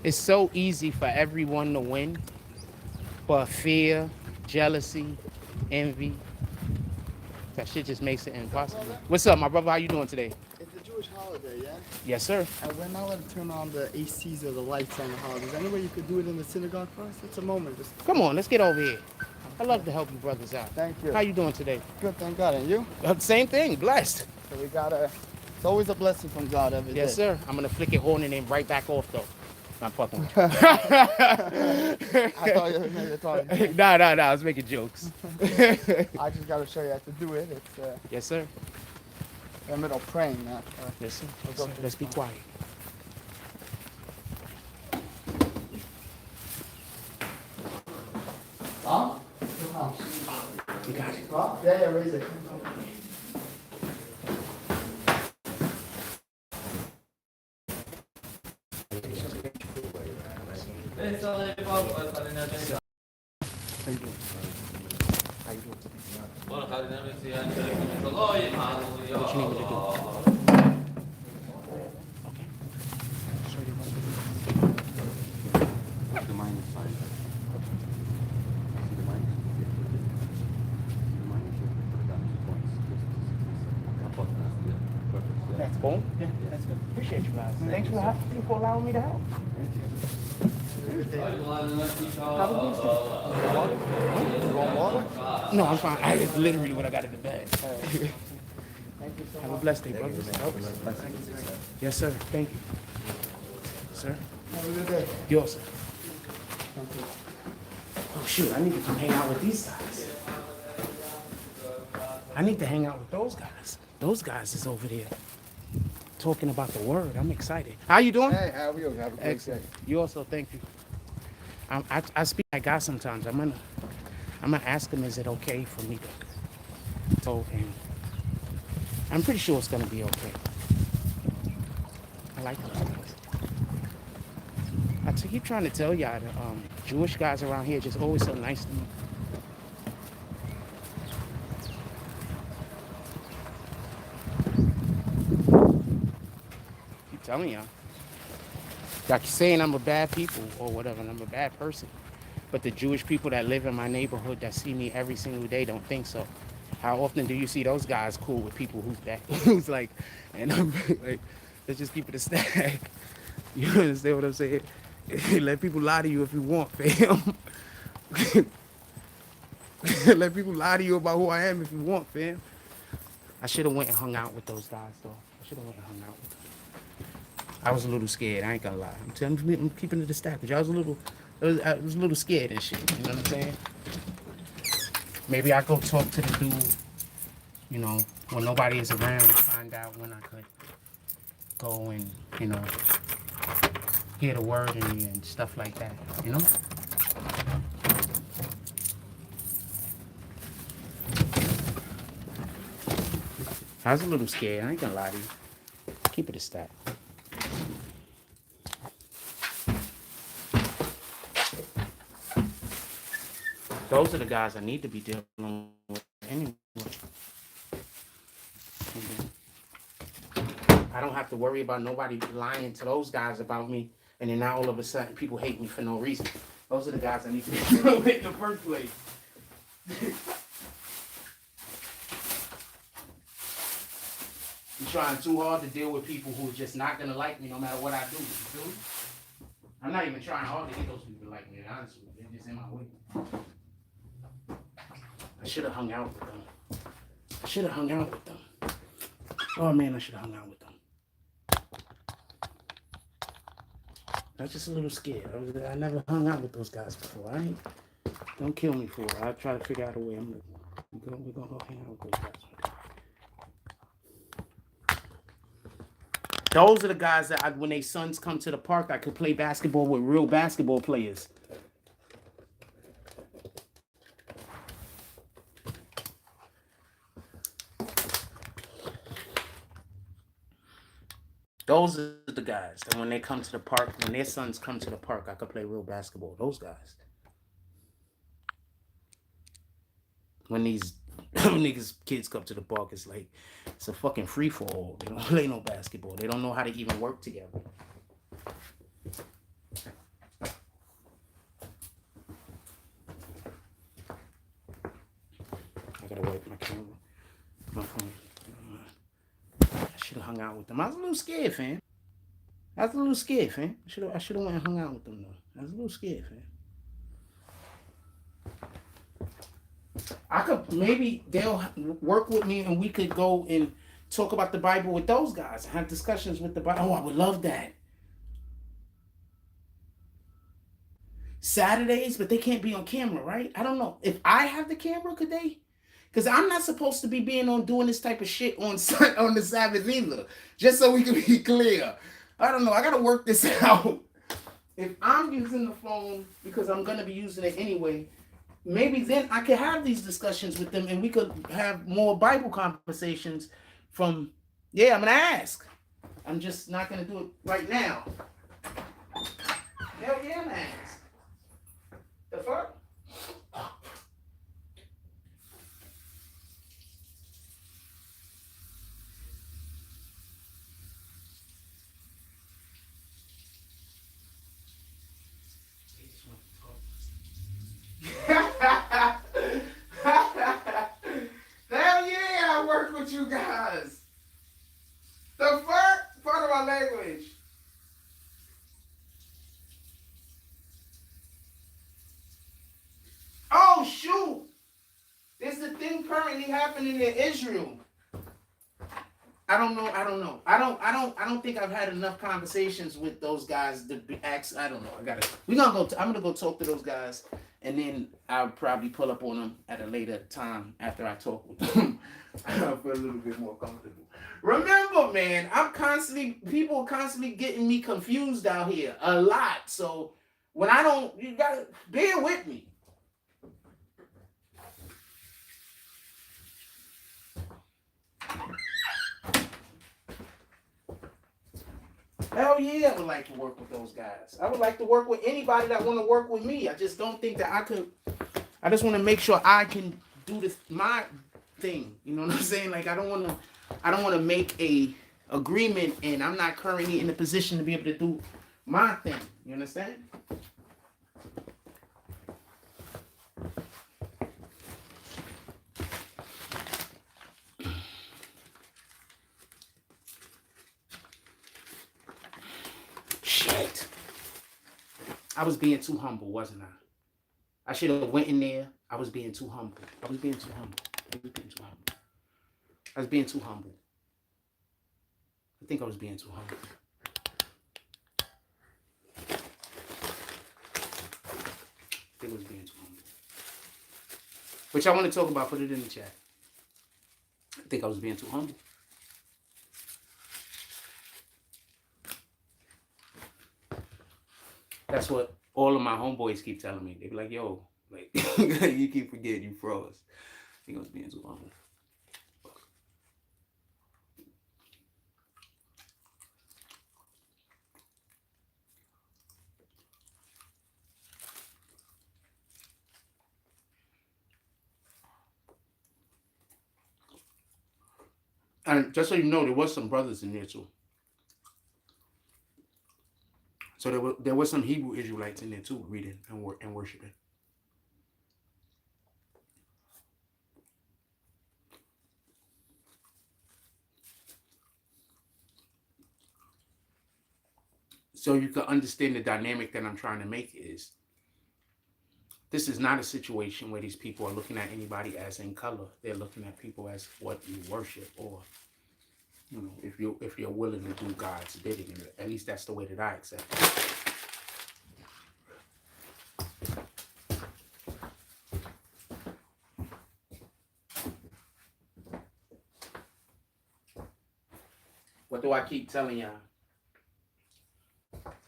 It's so easy for everyone to win, but fear, jealousy, envy, that shit just makes it impossible. What's up, my brother? How you doing today? It's a Jewish holiday, yeah? Yes, sir. And we're not allowed to turn on the ACs or the lights on the holiday. Is there any way you could do it in the synagogue for us? It's a moment. Just Come on, let's get over here. I love to help you brothers out. Thank you. How you doing today? Good, thank God. And you? Same thing, blessed. So we gotta. It's always a blessing from God every day. Yes, sir. I'm gonna flick it on and then right back off though. Not fucking with you. I thought you were talking. Nah, I was making jokes. I just gotta show you how to do it. It's Yes, sir. in the middle of praying, not. Yes, sir. Yes, sir. Let's be quiet. Huh? You got it. Huh? Yeah, raise it. How you doing? How you doing? What you need me to do? Okay. Show you what to do. The mine is fine. See the mine? The mine is put it down 2 points. Perfect. That's cool. Yeah, that's good. Appreciate you guys. Thanks for allowing me to help. No, I'm fine. It's literally what I got in the bag. Have a blessed day, brothers. Yes, sir. Thank you. Sir? Have a good day. You also. Oh, shoot. I need to come hang out with these guys. I need to hang out with those guys. Those guys is over there talking about the word. I'm excited. How you doing? Hey, how are you? Have a great Excellent. day. You also, thank you. I speak like God sometimes. I'm gonna ask him, is it okay for me to talk? And I'm pretty sure it's gonna be okay. I like those guys. I keep trying to tell y'all that Jewish guys around here just always so nice to me. Keep telling y'all. Like saying I'm a bad people or whatever, and I'm a bad person. But the Jewish people that live in my neighborhood that see me every single day don't think so. How often do you see those guys cool with people who's like, and I'm like, let's just keep it a stack. You understand what I'm saying? Let people lie to you if you want, fam. Let people lie to you about who I am if you want, fam. I should have went and hung out with those guys, though. I should have went and hung out with them. I was a little scared. I ain't gonna lie. I'm keeping it a stack, but I was a little scared and shit. You know what I'm saying? Maybe I go talk to the dude, you know, when nobody is around and find out when I could go and, you know, hear the word in you and stuff like that, you know? I was a little scared. I ain't gonna lie to you. Keep it a stack. Those are the guys I need to be dealing with anyway. I don't have to worry about nobody lying to those guys about me, and then now all of a sudden people hate me for no reason. Those are the guys I need to be dealing with in the first place. I'm trying too hard to deal with people who are just not gonna like me no matter what I do. You feel me? I'm not even trying hard to get those people to like me, honestly. They're just in my way. I should have hung out with them. I should have hung out with them. Oh man, I should have hung out with them. I was just a little scared. I never hung out with those guys before. Don't kill me for it. I'll try to figure out a way. We're gonna go hang out with those guys. Those are the guys that when their sons come to the park, I could play basketball with real basketball players. Those are the guys that when they come to the park, when their sons come to the park, I could play real basketball. Those guys. When these kids come to the park, it's like it's a fucking free for all. They don't play no basketball. They don't know how to even work together. I gotta wipe my camera. My phone. I should have hung out with them. I was a little scared, fam. I should have went and hung out with them though. I was a little scared, fam. I could maybe they'll work with me and we could go and talk about the Bible with those guys. Have discussions with the Bible. Oh, I would love that. Saturdays, but they can't be on camera, right? I don't know. If I have the camera, could they? Because I'm not supposed to be doing this type of shit on the Sabbath either. Just so we can be clear. I don't know. I got to work this out. If I'm using the phone because I'm going to be using it anyway, maybe then I could have these discussions with them and we could have more Bible conversations from, yeah, I'm going to ask. I'm just not going to do it right now. Hell yeah, I'm going to ask. The fuck? Hell yeah, I work with you guys. The fuck? Part of my language. Oh shoot! There's a thing currently happening in Israel. I don't know. I don't think I've had enough conversations with those guys to ask. I don't know. I'm gonna go talk to those guys, and then I'll probably pull up on them at a later time after I talk with them. I'll feel a little bit more comfortable. Remember, man, people are constantly getting me confused out here a lot. So when you gotta bear with me. Hell yeah, I would like to work with those guys. I would like to work with anybody that want to work with me. I just don't think that I could. I just want to make sure I can do my thing. You know what I'm saying? Like I don't want to make a agreement and I'm not currently in the position to be able to do my thing. You understand? Shit. I was being too humble, wasn't I? I should have went in there. I was being too humble. I was being too humble. I think I was being too humble. Which I want to talk about. Put it in the chat. I think I was being too humble. That's what all of my homeboys keep telling me. They be like, yo, like, you keep forgetting you froze. He goes being too long. And just so you know, there was some brothers in there too. So there was some Hebrew Israelites in there too, reading and worshiping. So you can understand the dynamic that I'm trying to make is this is not a situation where these people are looking at anybody as in color. They're looking at people as what you worship, or if you're willing to do God's bidding. And at least that's the way that I accept it. What do I keep telling y'all?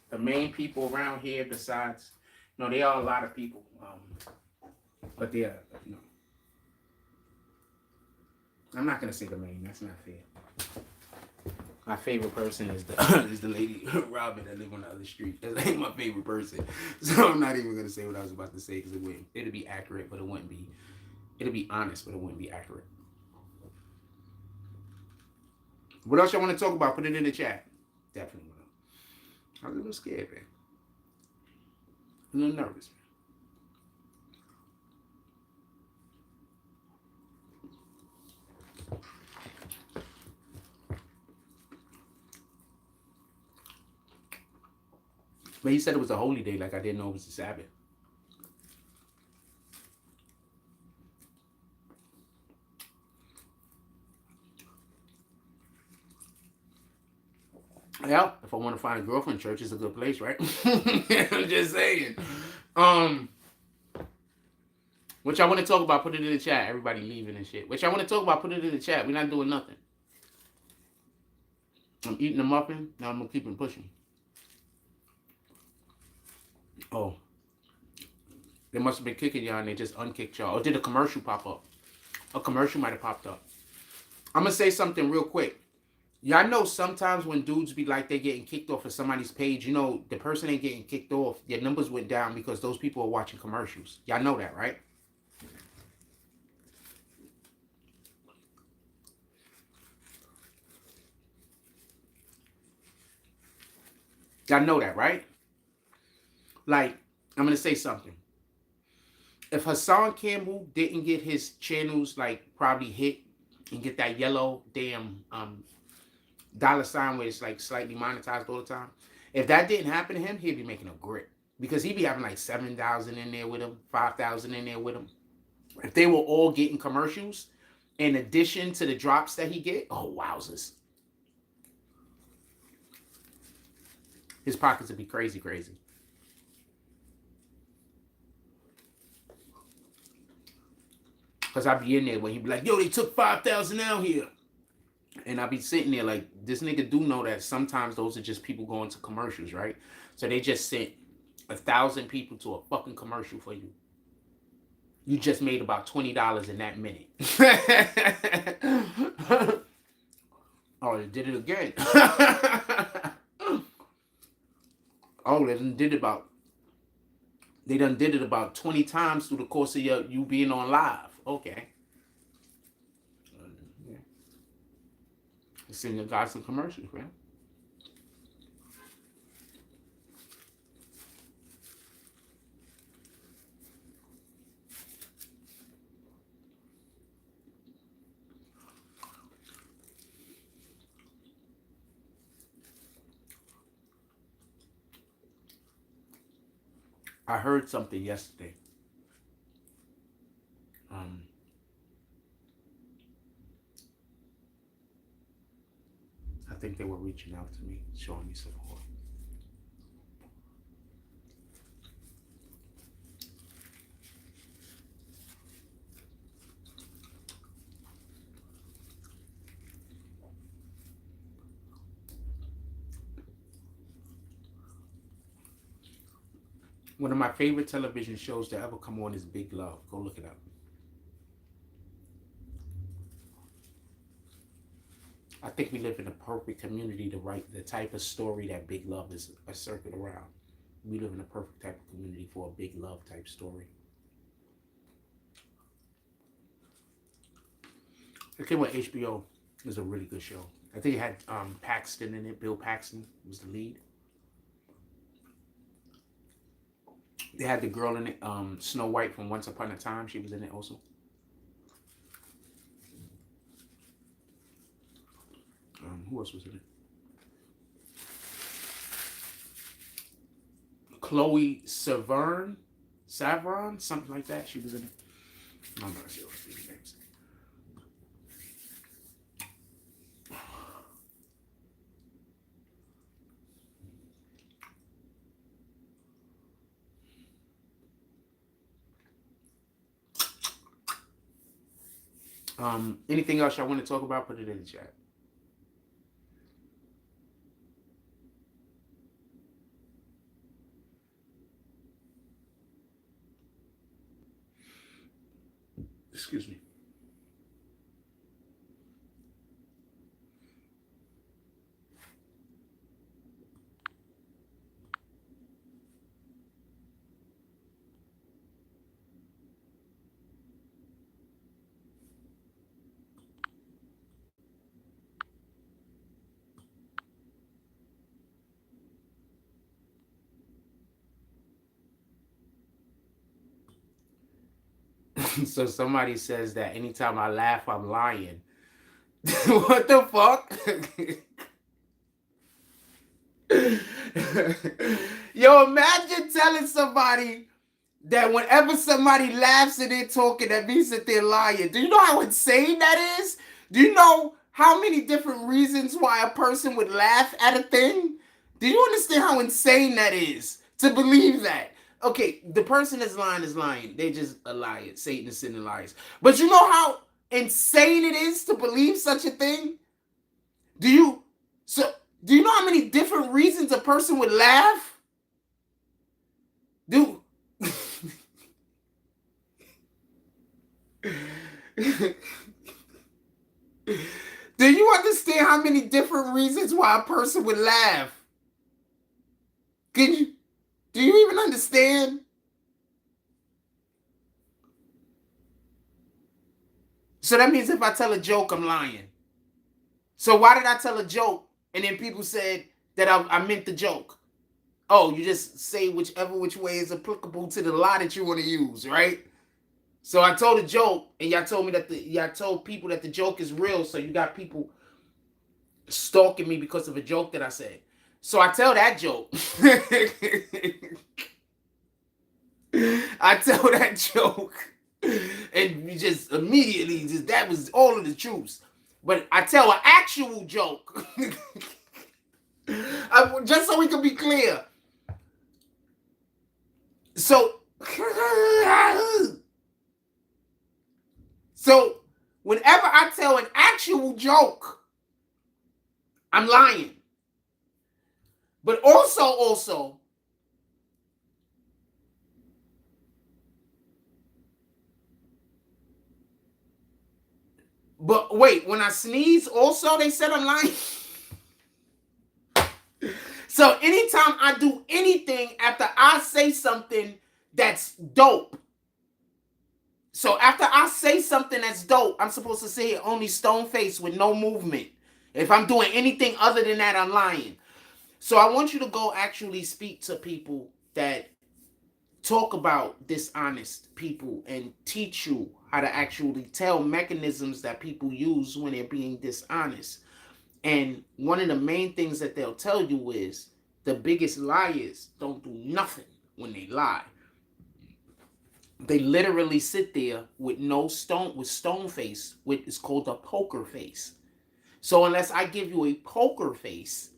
The main people around here, besides, there are a lot of people, but they are, I'm not gonna say the main. That's not fair. My favorite person is the lady Robin that live on the other street. That ain't my favorite person, so I'm not even gonna say what I was about to say because it'll be accurate, but it wouldn't be. It'll be honest, but it wouldn't be accurate. What else y'all want to talk about? Put it in the chat. Definitely will. I was a little scared, man. A little nervous, man. But he said it was a holy day, like I didn't know it was the Sabbath. Yeah, if I want to find a girlfriend, church is a good place, right? I'm just saying. What y'all want to talk about, put it in the chat. Everybody leaving and shit. What y'all want to talk about, put it in the chat. We're not doing nothing. I'm eating a muffin. Now I'm going to keep it pushing. Oh. They must have been kicking y'all and they just unkicked y'all. Or did a commercial pop up? A commercial might have popped up. I'm going to say something real quick. Y'all know sometimes when dudes be like they getting kicked off of somebody's page, the person ain't getting kicked off. Their numbers went down because those people are watching commercials. Y'all know that, right? Y'all know that, right? Like, I'm going to say something. If Hassan Campbell didn't get his channels, like, probably hit and get that yellow damn $sign where it's, like, slightly monetized all the time, if that didn't happen to him, he'd be making a grip. Because he'd be having, like, 7,000 in there with him, 5,000 in there with him. If they were all getting commercials, in addition to the drops that he get, oh, wowzers. His pockets would be crazy, crazy. Because I'd be in there when he'd be like, yo, they took 5,000 out here. And I'd be sitting there like, this nigga do know that sometimes those are just people going to commercials, right? So they just sent 1,000 people to a fucking commercial for you. You just made about $20 in that minute. Oh, they did it again. Oh, they done did it about 20 times through the course of you being on live. Okay. Yeah. Send your guys some commercials, man. I heard something yesterday. I think they were reaching out to me, showing me support. One of my favorite television shows to ever come on is Big Love. Go look it up. I think we live in a perfect community to write the type of story that Big Love is a circle around. We live in a perfect type of community for a Big Love type story. It came with HBO. It was a really good show. I think it had Paxton in it. Bill Paxton was the lead. They had the girl in it, Snow White from Once Upon a Time. She was in it also. Who else was in it? Chloe Savern, something like that. She was in it. I'm not sure what's the names. Anything else y'all want to talk about? Put it in the chat. Excuse me. So somebody says that anytime I laugh, I'm lying. What the fuck? Yo, imagine telling somebody that whenever somebody laughs and they're talking, that means that they're lying. Do you know how insane that is? Do you know how many different reasons why a person would laugh at a thing? Do you understand how insane that is to believe that? Okay, the person that's lying is lying. They just a liar. Satan is sending liars. But you know how insane it is to believe such a thing? Do you know how many different reasons a person would laugh? Do you understand how many different reasons why a person would laugh? Do you even understand? So that means if I tell a joke, I'm lying. So why did I tell a joke and then people said that I meant the joke? Oh, you just say which way is applicable to the lie that you want to use, right? So I told a joke and y'all told me that y'all told people that the joke is real, so you got people stalking me because of a joke that I said. So I tell that joke. I tell that joke, and you just immediately, that was all of the truth. But I tell an actual joke, just so we can be clear. So whenever I tell an actual joke, I'm lying. But also, but wait, when I sneeze, also they said I'm lying. So anytime I do anything after I say something that's dope. So after I say something that's dope, I'm supposed to say it only stone face with no movement. If I'm doing anything other than that, I'm lying. So I want you to go actually speak to people that talk about dishonest people and teach you how to actually tell mechanisms that people use when they're being dishonest. And one of the main things that they'll tell you is the biggest liars don't do nothing when they lie. They literally sit there with stone face, which is called a poker face. So unless I give you a poker face,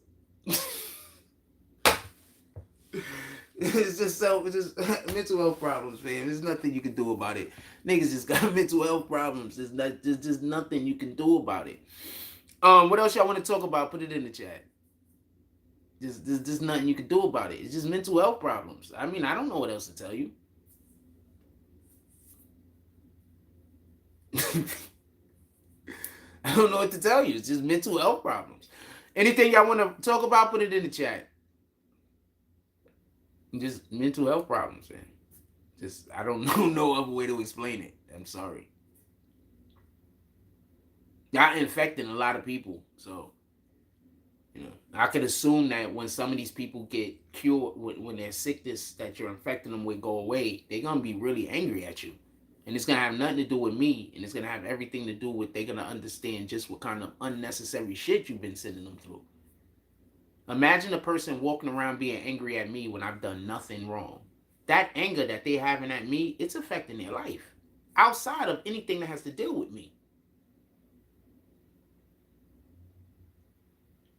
it's just mental health problems, man. There's nothing you can do about it. Niggas just got mental health problems. There's just nothing you can do about it. What else y'all want to talk about? Put it in the chat. There's nothing you can do about it. It's just mental health problems. I mean, I don't know what else to tell you. I don't know what to tell you. It's just mental health problems. Anything y'all want to talk about, put it in the chat. Just mental health problems, man. Just, I don't know no other way to explain it. I'm sorry. Y'all infecting a lot of people. So, you know, I could assume that when some of these people get cured, when their sickness that you're infecting them with go away, they're going to be really angry at you. And it's going to have nothing to do with me. And it's going to have everything to do with they're going to understand just what kind of unnecessary shit you've been sending them through. Imagine a person walking around being angry at me when I've done nothing wrong. That anger that they're having at me, it's affecting their life. Outside of anything that has to deal with me.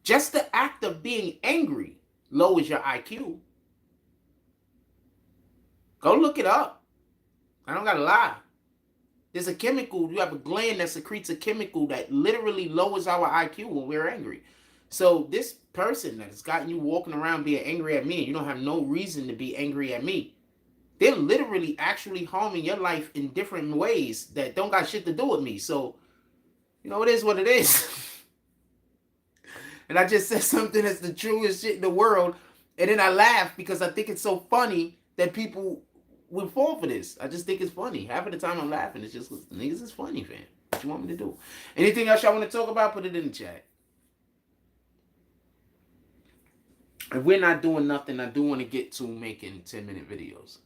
Just the act of being angry lowers your IQ. Go look it up. I don't gotta lie. There's a chemical, you have a gland that secretes a chemical that literally lowers our IQ when we're angry. So this person that has gotten you walking around being angry at me, and you don't have no reason to be angry at me, they're literally actually harming your life in different ways that don't got shit to do with me. So, you know, it is what it is. And I just said something that's the truest shit in the world. And then I laugh because I think it's so funny that people would fall for this. I just think it's funny. Half of the time I'm laughing. It's just, niggas, it's funny, fam. What you want me to do? Anything else y'all want to talk about? Put it in the chat. If we're not doing nothing, I do want to get to making 10-minute videos.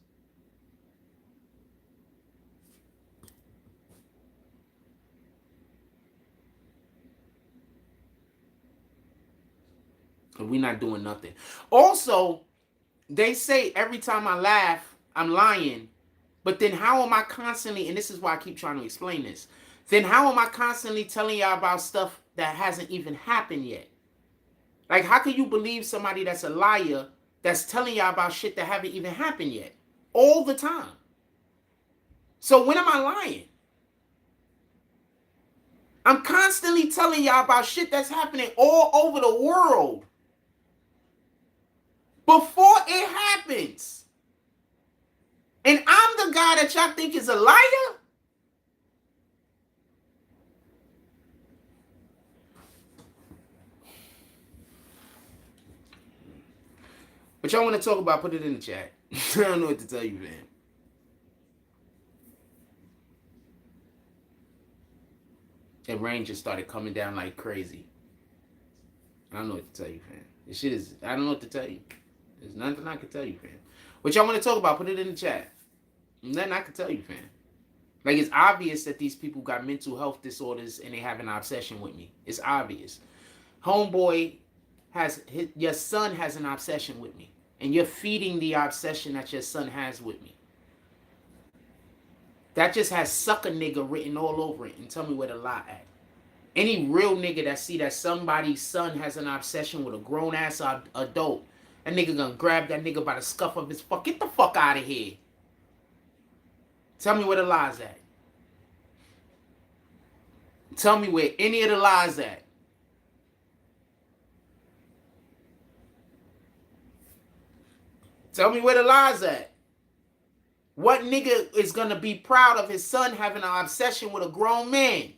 We're not doing nothing. Also, they say every time I laugh, I'm lying. But then how am I constantly, and this is why I keep trying to explain this, then how am I constantly telling y'all about stuff that hasn't even happened yet? Like, how can you believe somebody that's a liar that's telling y'all about shit that haven't even happened yet? All the time. So when am I lying? I'm constantly telling y'all about shit that's happening all over the world. Before it happens. And I'm the guy that y'all think is a liar? What y'all want to talk about, put it in the chat. I don't know what to tell you, man. That rain just started coming down like crazy. I don't know what to tell you, fam. This shit is, I don't know what to tell you. There's nothing I can tell you, fam. What y'all want to talk about, put it in the chat. Nothing I can tell you, fam. Like, it's obvious that these people got mental health disorders and they have an obsession with me. It's obvious. Homeboy your son has an obsession with me. And you're feeding the obsession that your son has with me. That just has sucker nigga written all over it. And tell me where the lie at. Any real nigga that see that somebody's son has an obsession with a grown-ass adult, that nigga gonna grab that nigga by the scuff of his fuck. Get the fuck out of here. Tell me where the lies at. Tell me where any of the lies at. Tell me where the lies at. What nigga is gonna be proud of his son having an obsession with a grown man?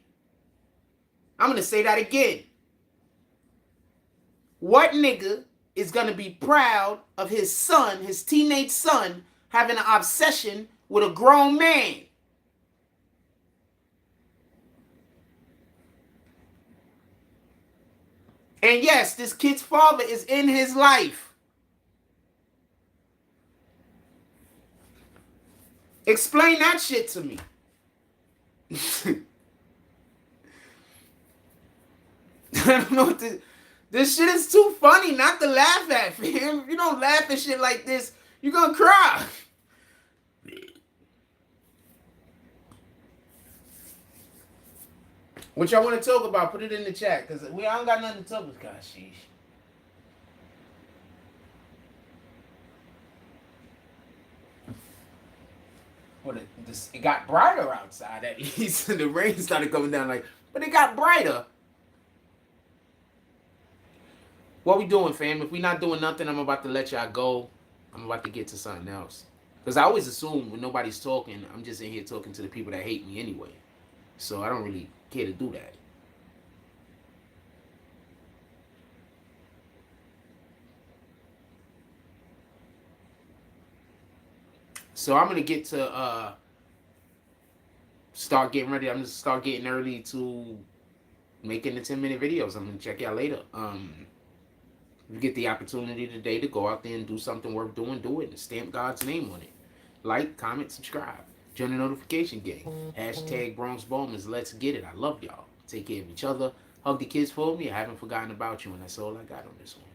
I'm gonna say that again. What nigga is gonna be proud of his son, his teenage son, having an obsession with a grown man? And yes, this kid's father is in his life. Explain that shit to me. I don't know what to... This shit is too funny not to laugh at, fam. If you don't laugh at shit like this, you're gonna cry. What y'all want to talk about? Put it in the chat, because we don't got nothing to talk about. Gosh, sheesh. Well, it got brighter outside at least. The rain started coming down, like, but it got brighter. What we doing, fam? If we not doing nothing, I'm about to let y'all go. I'm about to get to something else. Because I always assume when nobody's talking, I'm just in here talking to the people that hate me anyway. So I don't really care to do that. So I'm gonna get to start getting ready. I'm gonna start getting early to making the 10-minute videos. I'm gonna check y'all later. If you get the opportunity today to go out there and do something worth doing, do it and stamp God's name on it. Like, comment, subscribe. Join the notification gang. Hashtag Bronx Bowmans. Let's get it. I love y'all. Take care of each other. Hug the kids for me. I haven't forgotten about you, and that's all I got on this one.